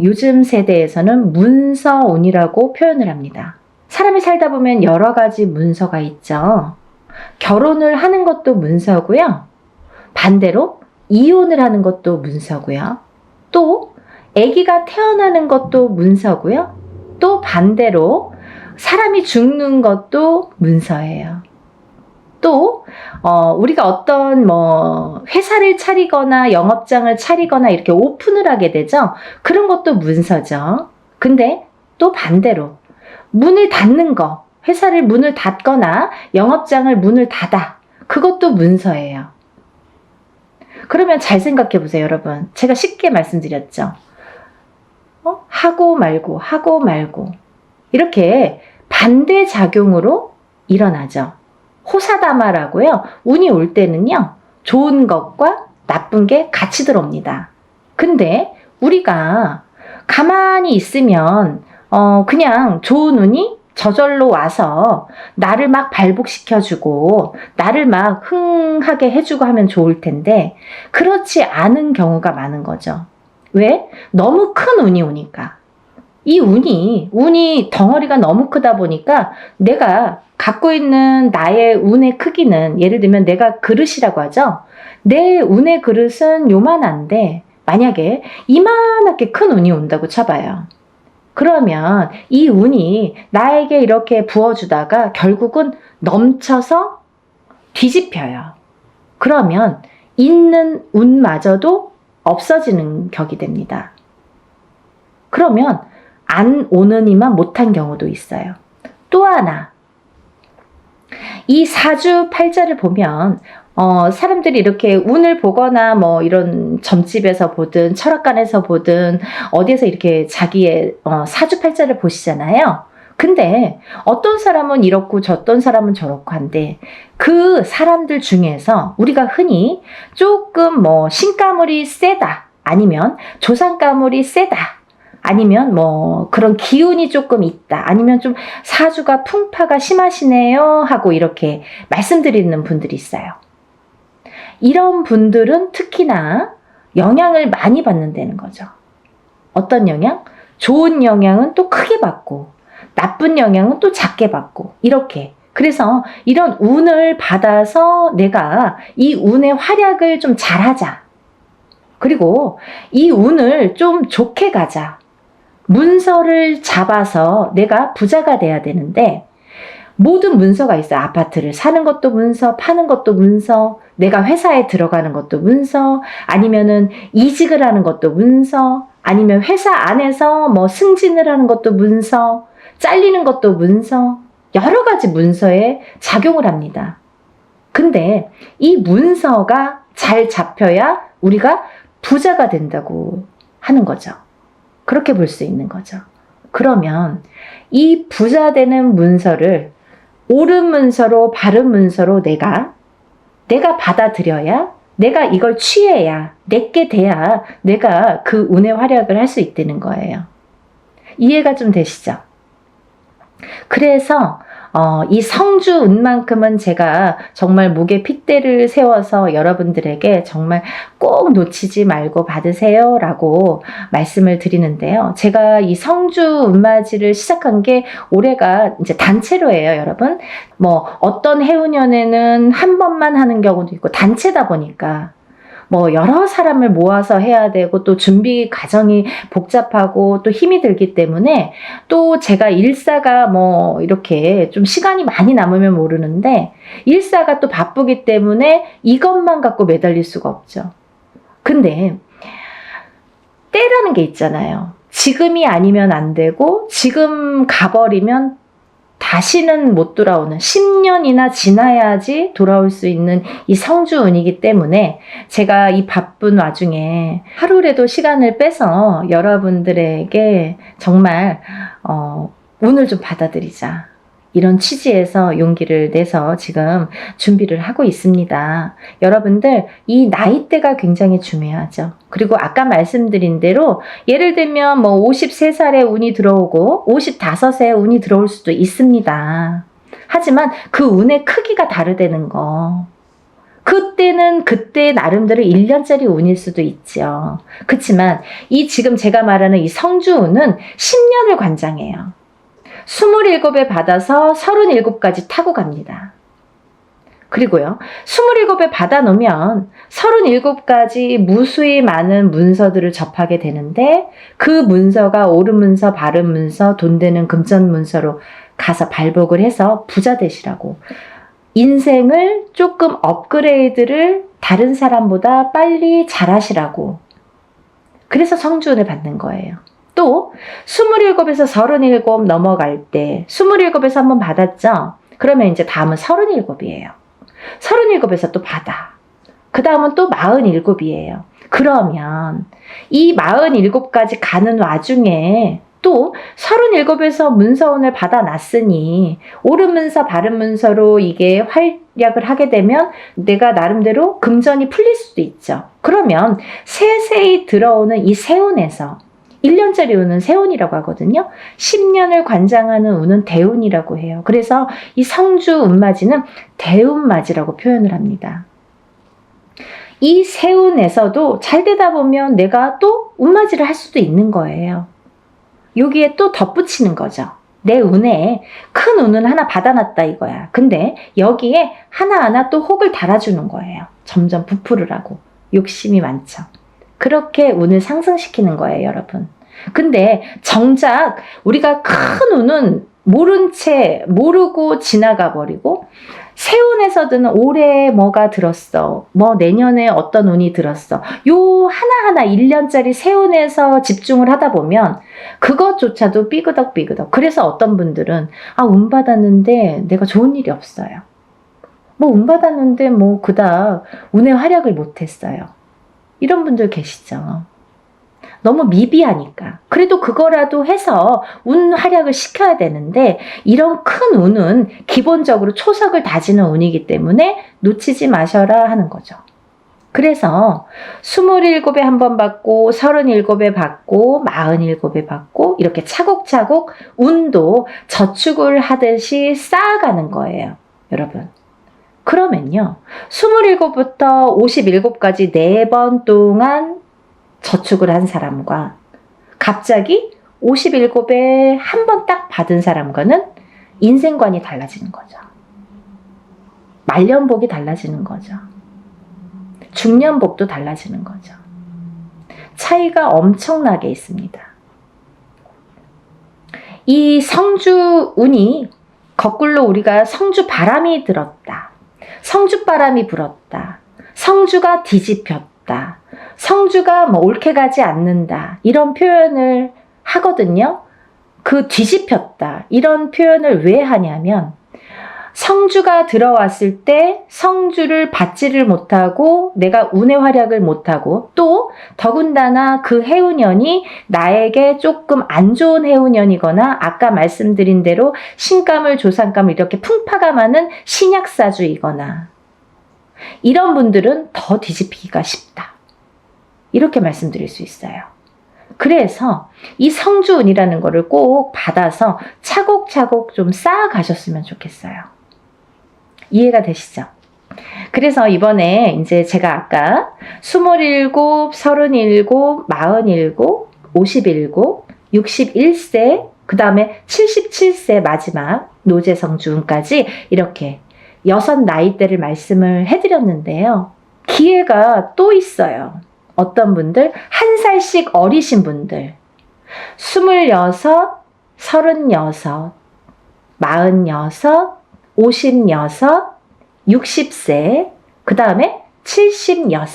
A: 요즘 세대에서는 문서운이라고 표현을 합니다. 사람이 살다 보면 여러 가지 문서가 있죠. 결혼을 하는 것도 문서고요. 반대로 이혼을 하는 것도 문서고요. 또 아기가 태어나는 것도 문서고요. 또 반대로 사람이 죽는 것도 문서예요. 또 우리가 어떤 회사를 차리거나 영업장을 차리거나 이렇게 오픈을 하게 되죠. 그런 것도 문서죠. 근데 또 반대로 문을 닫는 거, 회사를 문을 닫거나 영업장을 문을 닫아, 그것도 문서예요. 그러면 잘 생각해 보세요, 여러분. 제가 쉽게 말씀드렸죠. 하고 말고 하고 말고 이렇게 반대작용으로 일어나죠. 호사다마라고요. 운이 올 때는요, 좋은 것과 나쁜 게 같이 들어옵니다. 근데 우리가 가만히 있으면 그냥 좋은 운이 저절로 와서 나를 막 발복시켜주고 나를 막 흥하게 해주고 하면 좋을 텐데 그렇지 않은 경우가 많은 거죠. 왜? 너무 큰 운이 오니까. 이 운이 덩어리가 너무 크다 보니까 내가 갖고 있는 나의 운의 크기는, 예를 들면 내가 그릇이라고 하죠. 내 운의 그릇은 요만한데 만약에 이만하게 큰 운이 온다고 쳐봐요. 그러면 이 운이 나에게 이렇게 부어주다가 결국은 넘쳐서 뒤집혀요. 그러면 있는 운마저도 없어지는 격이 됩니다. 그러면 안 오느니만 못한 경우도 있어요. 또 하나, 이 사주팔자를 보면 사람들이 이렇게 운을 보거나 이런 점집에서 보든 철학관에서 보든 어디에서 이렇게 자기의 사주팔자를 보시잖아요. 근데 어떤 사람은 이렇고 어떤 사람은 저렇고 한데 그 사람들 중에서 우리가 흔히 조금 신가물이 세다, 아니면 조상가물이 세다, 아니면 그런 기운이 조금 있다, 아니면 좀 사주가 풍파가 심하시네요 하고 이렇게 말씀드리는 분들이 있어요. 이런 분들은 특히나 영향을 많이 받는다는 거죠. 어떤 영향? 좋은 영향은 또 크게 받고 나쁜 영향은 또 작게 받고 이렇게. 그래서 이런 운을 받아서 내가 이 운의 활약을 좀 잘하자. 그리고 이 운을 좀 좋게 가자. 문서를 잡아서 내가 부자가 돼야 되는데 모든 문서가 있어요. 아파트를 사는 것도 문서, 파는 것도 문서, 내가 회사에 들어가는 것도 문서, 아니면은 이직을 하는 것도 문서, 아니면 회사 안에서 승진을 하는 것도 문서, 잘리는 것도 문서, 여러 가지 문서에 작용을 합니다. 근데 이 문서가 잘 잡혀야 우리가 부자가 된다고 하는 거죠. 그렇게 볼 수 있는 거죠. 그러면 이 부자 되는 문서를 옳은 문서로, 바른 문서로 내가 받아들여야, 내가 이걸 취해야, 내게 돼야 내가 그 운의 활약을 할 수 있다는 거예요. 이해가 좀 되시죠? 그래서 이 성주 운만큼은 제가 정말 목에 핏대를 세워서 여러분들에게 정말 꼭 놓치지 말고 받으세요 라고 말씀을 드리는데요. 제가 이 성주 운맞이를 시작한 게 올해가 이제 단체로 해요, 여러분. 어떤 해운년에는 한 번만 하는 경우도 있고 단체다 보니까 여러 사람을 모아서 해야 되고 또 준비 과정이 복잡하고 또 힘이 들기 때문에 또 제가 일사가 이렇게 좀 시간이 많이 남으면 모르는데 일사가 또 바쁘기 때문에 이것만 갖고 매달릴 수가 없죠. 근데 때라는 게 있잖아요. 지금이 아니면 안 되고 지금 가버리면 다시는 못 돌아오는, 10년이나 지나야지 돌아올 수 있는 이 성주운이기 때문에 제가 이 바쁜 와중에 하루라도 시간을 빼서 여러분들에게 정말 운을 좀 받아들이자, 이런 취지에서 용기를 내서 지금 준비를 하고 있습니다. 여러분들 이 나이대가 굉장히 중요하죠. 그리고 아까 말씀드린 대로 예를 들면 53살에 운이 들어오고 55세에 운이 들어올 수도 있습니다. 하지만 그 운의 크기가 다르다는 거. 그때는 그때 나름대로 1년짜리 운일 수도 있죠. 그렇지만 이 지금 제가 말하는 이 성주운은 10년을 관장해요. 27에 받아서 37까지 타고 갑니다. 그리고요, 27에 받아놓으면 37가지 무수히 많은 문서들을 접하게 되는데 그 문서가 옳은 문서, 바른 문서, 돈 되는 금전 문서로 가서 발복을 해서 부자 되시라고. 인생을 조금 업그레이드를 다른 사람보다 빨리 잘하시라고. 그래서 성주운을 받는 거예요. 또 27에서 37 넘어갈 때 27에서 한번 받았죠? 그러면 이제 다음은 37이에요. 37에서 또 받아. 그 다음은 또 47이에요. 그러면 이 47까지 가는 와중에 또 37에서 문서운을 받아놨으니 옳은 문서, 바른 문서로 이게 활약을 하게 되면 내가 나름대로 금전이 풀릴 수도 있죠. 그러면 세세히 들어오는 이 세운에서 1년짜리 운은 세운이라고 하거든요. 10년을 관장하는 운은 대운이라고 해요. 그래서 이 성주 운맞이는 대운맞이라고 표현을 합니다. 이 세운에서도 잘 되다 보면 내가 또 운맞이를 할 수도 있는 거예요. 여기에 또 덧붙이는 거죠. 내 운에 큰 운은 하나 받아놨다 이거야. 근데 여기에 하나하나 또 혹을 달아주는 거예요. 점점 부풀을 하고. 욕심이 많죠. 그렇게 운을 상승시키는 거예요, 여러분. 근데 정작 우리가 큰 운은 모른 채 모르고 지나가 버리고 세운에서든 올해 뭐가 들었어, 뭐 내년에 어떤 운이 들었어, 요 하나하나 1년짜리 세운에서 집중을 하다 보면 그것조차도 삐그덕삐그덕. 그래서 어떤 분들은 운 받았는데 내가 좋은 일이 없어요. 뭐 운 받았는데 뭐 그닥 운의 활약을 못했어요. 이런 분들 계시죠. 너무 미비하니까. 그래도 그거라도 해서 운 활약을 시켜야 되는데 이런 큰 운은 기본적으로 초석을 다지는 운이기 때문에 놓치지 마셔라 하는 거죠. 그래서 27에 한 번 받고 37에 받고 47에 받고 이렇게 차곡차곡 운도 저축을 하듯이 쌓아가는 거예요, 여러분. 그러면요, 27부터 57까지 4번 동안 저축을 한 사람과 갑자기 57에 한 번 딱 받은 사람과는 인생관이 달라지는 거죠. 말년복이 달라지는 거죠. 중년복도 달라지는 거죠. 차이가 엄청나게 있습니다. 이 성주운이 거꾸로 우리가 성주바람이 들었다, 성주바람이 불었다, 성주가 뒤집혔다, 성주가 뭐 옳게 가지 않는다, 이런 표현을 하거든요. 그 뒤집혔다 이런 표현을 왜 하냐면 성주가 들어왔을 때 성주를 받지를 못하고 내가 운의 활약을 못하고 또 더군다나 그 해운년이 나에게 조금 안 좋은 해운년이거나 아까 말씀드린 대로 신감을 조상감을 이렇게 풍파가 많은 신약사주이거나 이런 분들은 더 뒤집히기가 쉽다, 이렇게 말씀드릴 수 있어요. 그래서 이 성주운이라는 거를 꼭 받아서 차곡차곡 좀 쌓아가셨으면 좋겠어요. 이해가 되시죠? 그래서 이번에 이제 제가 아까 27, 37, 47, 57, 61세, 그 다음에 77세 마지막 노제성주운까지 이렇게 6 나이대를 말씀을 해드렸는데요. 기회가 또 있어요. 어떤 분들, 1살씩 어리신 분들, 26, 36, 46, 56, 60세, 그 다음에 76.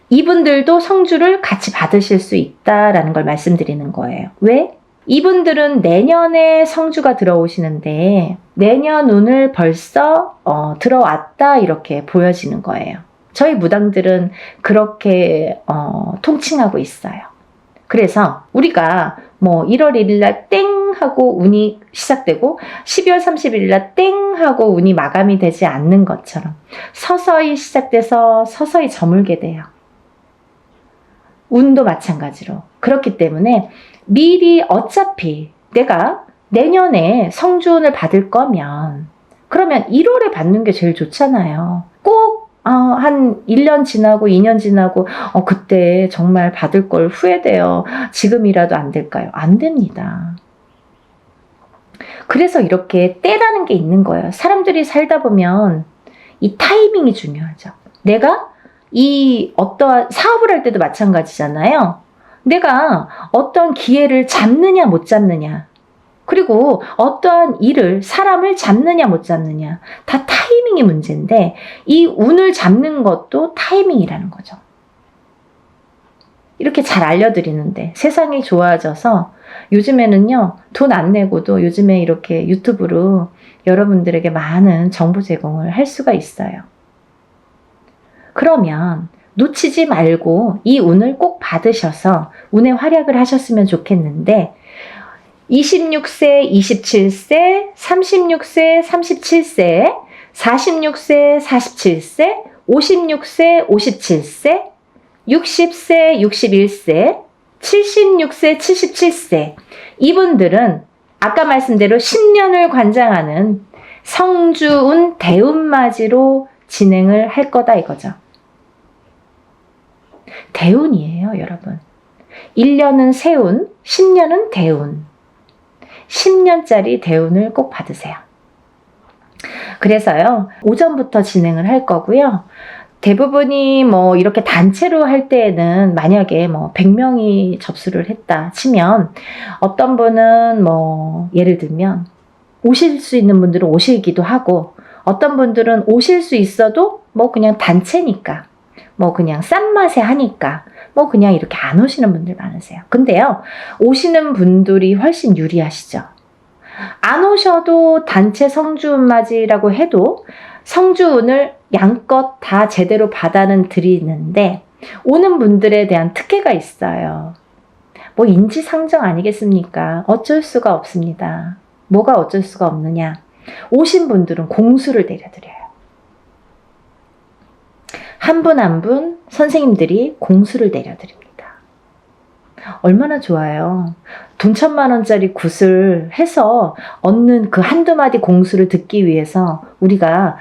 A: 이분들도 성주를 같이 받으실 수 있다라는 걸 말씀드리는 거예요. 왜? 이분들은 내년에 성주가 들어오시는데 내년 운을 벌써 들어왔다 이렇게 보여지는 거예요. 저희 무당들은 그렇게 통칭하고 있어요. 그래서 우리가 뭐 1월 1일날 땡 하고 운이 시작되고 12월 31일날 땡 하고 운이 마감이 되지 않는 것처럼 서서히 시작돼서 서서히 저물게 돼요. 운도 마찬가지로. 그렇기 때문에 미리 어차피 내가 내년에 성주운을 받을 거면 그러면 1월에 받는 게 제일 좋잖아요. 꼭 한 1년 지나고 2년 지나고 그때 정말 받을 걸 후회돼요. 지금이라도 안 될까요? 안 됩니다. 그래서 이렇게 때라는 게 있는 거예요. 사람들이 살다 보면 이 타이밍이 중요하죠. 내가 이 어떠한 사업을 할 때도 마찬가지잖아요. 내가 어떤 기회를 잡느냐 못 잡느냐, 그리고 어떠한 일을, 사람을 잡느냐 못 잡느냐, 다 타이밍이 문제인데 이 운을 잡는 것도 타이밍이라는 거죠. 이렇게 잘 알려드리는데 세상이 좋아져서 요즘에는요, 돈 안 내고도 요즘에 이렇게 유튜브로 여러분들에게 많은 정보 제공을 할 수가 있어요. 그러면 놓치지 말고 이 운을 꼭 받으셔서 운의 활약을 하셨으면 좋겠는데, 26세, 27세, 36세, 37세, 46세, 47세, 56세, 57세, 60세, 61세, 76세, 77세, 이분들은 아까 말씀대로 10년을 관장하는 성주운 대운맞이로 진행을 할 거다 이거죠. 대운이에요, 여러분. 1년은 세운, 10년은 대운. 10년짜리 대운을 꼭 받으세요. 그래서요, 오전부터 진행을 할 거고요. 대부분이 뭐 이렇게 단체로 할 때에는 만약에 뭐 100명이 접수를 했다 치면, 어떤 분은 뭐 예를 들면 오실 수 있는 분들은 오시기도 하고, 어떤 분들은 오실 수 있어도 뭐 그냥 단체니까, 뭐 그냥 싼 맛에 하니까 뭐 그냥 이렇게 안 오시는 분들 많으세요. 근데요, 오시는 분들이 훨씬 유리하시죠. 안 오셔도 단체 성주운맞이라고 해도 성주운을 양껏 다 제대로 받아는 드리는데, 오는 분들에 대한 특혜가 있어요. 뭐 인지상정 아니겠습니까? 어쩔 수가 없습니다. 뭐가 어쩔 수가 없느냐? 오신 분들은 공수를 내려드려요. 한 분 한 분 선생님들이 공수를 내려드립니다. 얼마나 좋아요. 돈 1,000,000원짜리 굿을 해서 얻는 그 한두 마디 공수를 듣기 위해서 우리가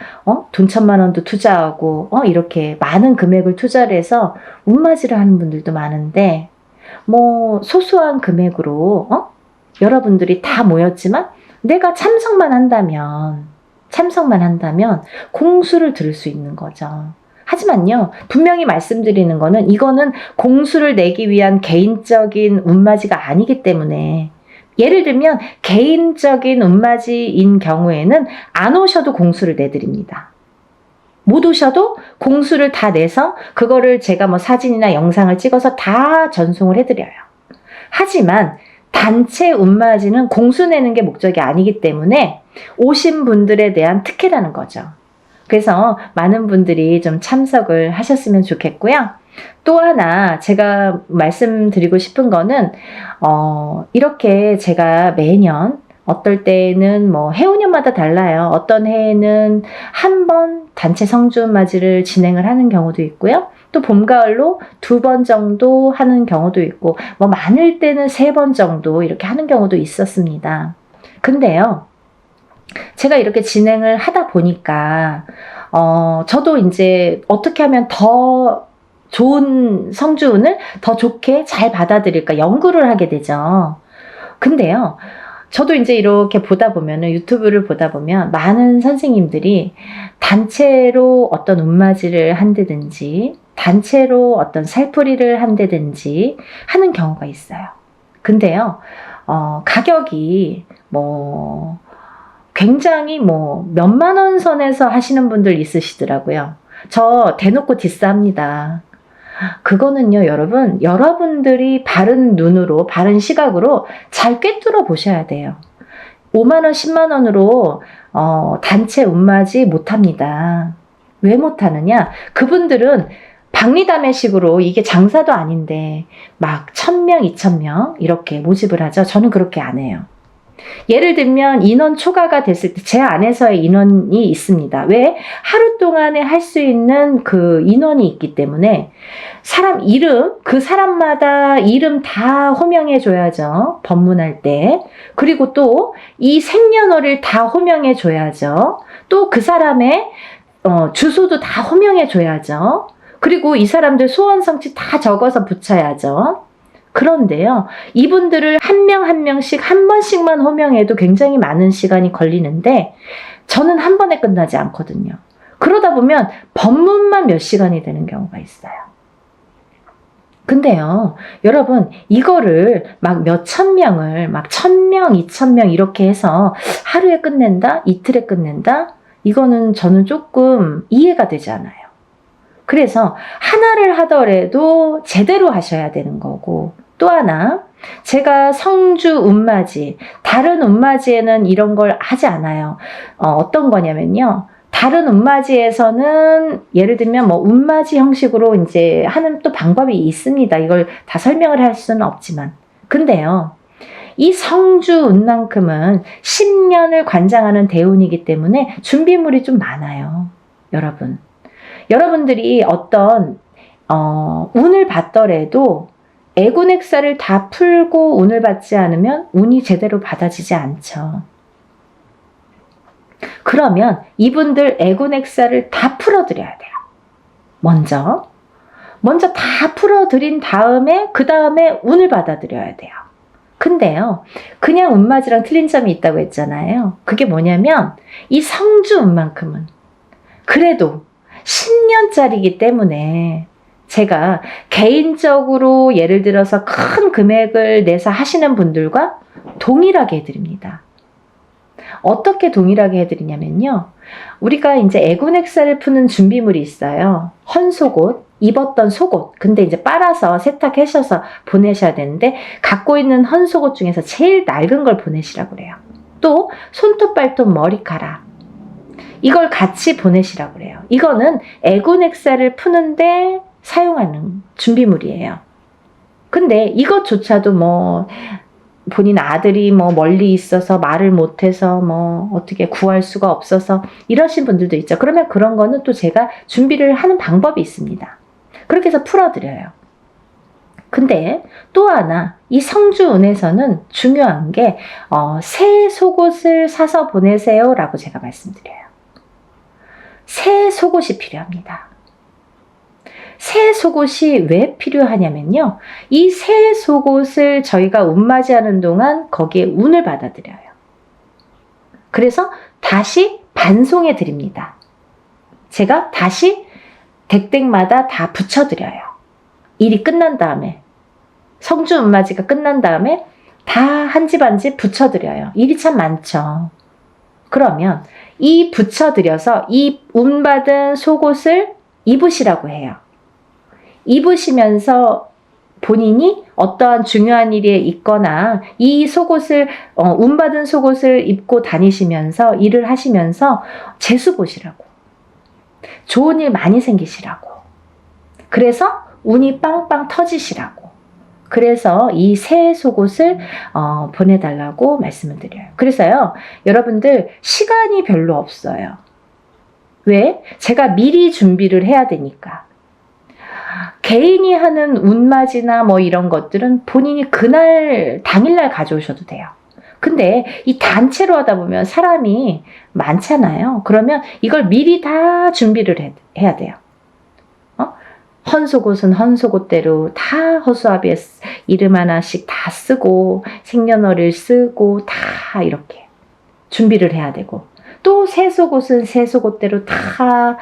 A: 돈 1,000,000원도 투자하고 이렇게 많은 금액을 투자를 해서 운맞이를 하는 분들도 많은데, 뭐 소소한 금액으로 여러분들이 다 모였지만 내가 참석만 한다면 공수를 들을 수 있는 거죠. 하지만요, 분명히 말씀드리는 거는, 이거는 공수를 내기 위한 개인적인 운맞이가 아니기 때문에, 예를 들면 개인적인 운맞이인 경우에는 안 오셔도 공수를 내드립니다. 못 오셔도 공수를 다 내서 그거를 제가 뭐 사진이나 영상을 찍어서 다 전송을 해드려요. 하지만 단체 운맞이는 공수 내는 게 목적이 아니기 때문에 오신 분들에 대한 특혜라는 거죠. 그래서 많은 분들이 좀 참석을 하셨으면 좋겠고요. 또 하나 제가 말씀드리고 싶은 거는, 이렇게 제가 매년, 어떨 때는 뭐 해운년마다 달라요. 어떤 해에는 한 번 단체 성주운맞이를 진행을 하는 경우도 있고요. 또 봄, 가을로 2번 정도 하는 경우도 있고, 뭐 많을 때는 3번 정도 이렇게 하는 경우도 있었습니다. 근데요, 제가 이렇게 진행을 하다 보니까 저도 이제 어떻게 하면 더 좋은 성주운을 더 좋게 잘 받아들일까 연구를 하게 되죠. 근데요, 저도 이제 이렇게 보다 보면은, 유튜브를 보다 보면 많은 선생님들이 단체로 어떤 운맞이를 한다든지 단체로 어떤 살풀이를 한다든지 하는 경우가 있어요. 근데요, 가격이 뭐 굉장히 뭐 몇만 원 선에서 하시는 분들 있으시더라고요. 저 대놓고 디스합니다. 그거는요, 여러분, 여러분들이 바른 눈으로, 바른 시각으로 잘 꿰뚫어 보셔야 돼요. 5만 원, 10만 원으로 단체 운맞이 못합니다. 왜 못하느냐? 그분들은 박리담회식으로, 이게 장사도 아닌데 막 1,000명, 2,000명 이렇게 모집을 하죠. 저는 그렇게 안 해요. 예를 들면 인원 초과가 됐을 때 제 안에서의 인원이 있습니다. 왜? 하루 동안에 할 수 있는 그 인원이 있기 때문에 사람 이름, 그 사람마다 이름 다 호명해 줘야죠. 법문할 때. 그리고 또 이 생년월일 다 호명해 줘야죠. 또 그 사람의 주소도 다 호명해 줘야죠. 그리고 이 사람들 소원 성취 다 적어서 붙여야죠. 그런데요, 이분들을 한 명 한 명씩 한 번씩만 호명해도 굉장히 많은 시간이 걸리는데 저는 한 번에 끝나지 않거든요. 그러다 보면 법문만 몇 시간이 되는 경우가 있어요. 근데요, 여러분, 이거를 막 몇천 명을 막 1000명, 2000명 이렇게 해서 하루에 끝낸다? 이틀에 끝낸다? 이거는 저는 조금 이해가 되지 않아요. 그래서 하나를 하더라도 제대로 하셔야 되는 거고, 또 하나, 제가 성주 운맞이, 다른 운맞이에는 이런 걸 하지 않아요. 어떤 거냐면요. 다른 운맞이에서는 예를 들면 뭐 운맞이 형식으로 이제 하는 또 방법이 있습니다. 이걸 다 설명을 할 수는 없지만. 근데요, 이 성주 운만큼은 10년을 관장하는 대운이기 때문에 준비물이 좀 많아요. 여러분. 여러분들이 어떤 운을 받더라도 애군액사를 다 풀고 운을 받지 않으면 운이 제대로 받아지지 않죠. 그러면 이분들 애군액사를 다 풀어드려야 돼요. 먼저 다 풀어드린 다음에 그 다음에 운을 받아들여야 돼요. 근데요, 그냥 운맞이랑 틀린 점이 있다고 했잖아요. 그게 뭐냐면 이 성주 운만큼은 그래도 10년짜리이기 때문에 제가 개인적으로 예를 들어서 큰 금액을 내서 하시는 분들과 동일하게 해드립니다. 어떻게 동일하게 해드리냐면요. 우리가 이제 애군액사를 푸는 준비물이 있어요. 헌속옷, 입었던 속옷. 근데 이제 빨아서 세탁하셔서 보내셔야 되는데 갖고 있는 헌속옷 중에서 제일 낡은 걸 보내시라고 그래요. 또 손톱, 발톱, 머리카락. 이걸 같이 보내시라고 그래요. 이거는 애군액사를 푸는데 사용하는 준비물이에요. 근데 이것조차도 뭐 본인 아들이 뭐 멀리 있어서 말을 못해서 뭐 어떻게 구할 수가 없어서 이러신 분들도 있죠. 그러면 그런 거는 또 제가 준비를 하는 방법이 있습니다. 그렇게 해서 풀어드려요. 근데 또 하나, 이 성주운에서는 중요한 게 새 속옷을 사서 보내세요 라고 제가 말씀드려요. 새 속옷이 필요합니다. 새 속옷이 왜 필요하냐면요. 이 새 속옷을 저희가 운맞이하는 동안 거기에 운을 받아들여요. 그래서 다시 반송해 드립니다. 제가 다시 댁댁마다 다 붙여드려요. 일이 끝난 다음에, 성주 운맞이가 끝난 다음에 다 한 집 한 집 붙여드려요. 일이 참 많죠. 그러면 이 붙여드려서 이 운받은 속옷을 입으시라고 해요. 입으시면서 본인이 어떠한 중요한 일에 있거나 이 속옷을 운받은 속옷을 입고 다니시면서 일을 하시면서 재수 보시라고, 좋은 일 많이 생기시라고, 그래서 운이 빵빵 터지시라고, 그래서 이 새 속옷을 보내달라고 말씀을 드려요. 그래서요, 여러분들 시간이 별로 없어요. 왜? 제가 미리 준비를 해야 되니까. 개인이 하는 운맞이나 뭐 이런 것들은 본인이 그날 당일날 가져오셔도 돼요. 근데 이 단체로 하다 보면 사람이 많잖아요. 그러면 이걸 미리 다 준비를 해야 돼요. 헌속옷은 헌속옷대로 다 허수아비에 이름 하나씩 다 쓰고 생년월일 쓰고 다 이렇게 준비를 해야 되고, 또 새 속옷은 새 속옷대로 다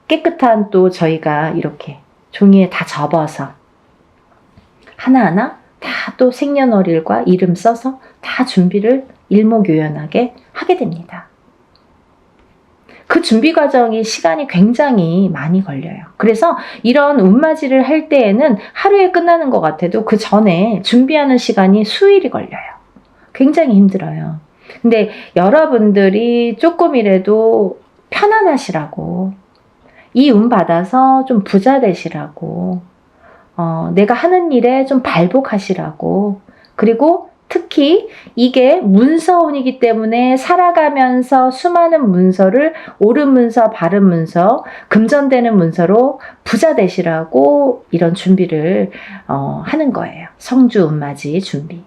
A: 깨끗한 또 저희가 이렇게 종이에 다 접어서 하나하나 다 또 생년월일과 이름 써서 다 준비를 일목요연하게 하게 됩니다. 그 준비 과정이 시간이 굉장히 많이 걸려요. 그래서 이런 운맞이를 할 때에는 하루에 끝나는 것 같아도 그 전에 준비하는 시간이 수일이 걸려요. 굉장히 힘들어요. 근데 여러분들이 조금이라도 편안하시라고, 이 운 받아서 좀 부자 되시라고, 내가 하는 일에 좀 발복하시라고, 그리고 특히 이게 문서운이기 때문에 살아가면서 수많은 문서를 옳은 문서, 바른 문서, 금전되는 문서로 부자 되시라고 이런 준비를 하는 거예요. 성주 운맞이 준비.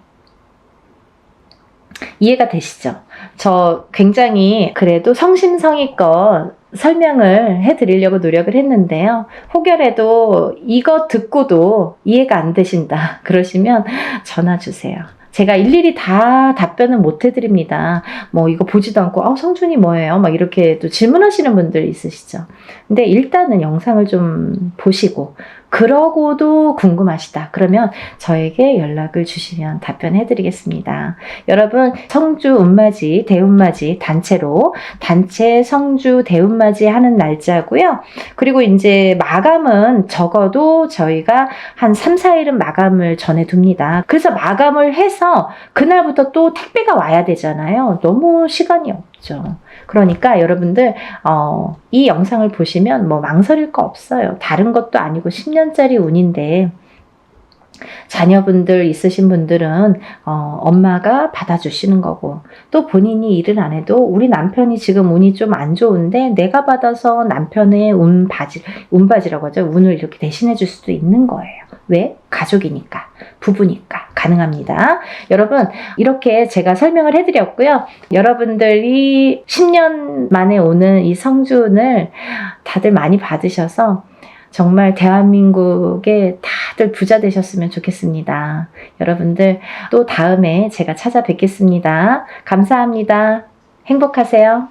A: 이해가 되시죠? 저 굉장히 그래도 성심성의껏 설명을 해드리려고 노력을 했는데요. 혹여라도 이거 듣고도 이해가 안 되신다 그러시면 전화 주세요. 제가 일일이 다 답변은 못 해드립니다. 뭐 이거 보지도 않고 성준이 뭐예요? 막 이렇게 또 질문하시는 분들 있으시죠. 근데 일단은 영상을 좀 보시고 그러고도 궁금하시다. 그러면 저에게 연락을 주시면 답변해 드리겠습니다. 여러분 성주 운맞이 대운맞이 단체로 단체 성주 대운맞이 하는 날짜고요. 그리고 이제 마감은 적어도 저희가 한 3, 4일은 마감을 전해둡니다. 그래서 마감을 해서 그날부터 또 택배가 와야 되잖아요. 너무 시간이 없죠. 그러니까 여러분들 이 영상을 보시면 뭐 망설일 거 없어요. 다른 것도 아니고 10년짜리 운인데 자녀분들 있으신 분들은 엄마가 받아주시는 거고 또 본인이 일을 안 해도 우리 남편이 지금 운이 좀 안 좋은데 내가 받아서 남편의 운바지라고 하죠. 운을 이렇게 대신해 줄 수도 있는 거예요. 왜? 가족이니까, 부부니까 가능합니다. 여러분 이렇게 제가 설명을 해드렸고요. 여러분들이 10년 만에 오는 이 성주운을 다들 많이 받으셔서 정말 대한민국에 다들 부자 되셨으면 좋겠습니다. 여러분들 또 다음에 제가 찾아뵙겠습니다. 감사합니다. 행복하세요.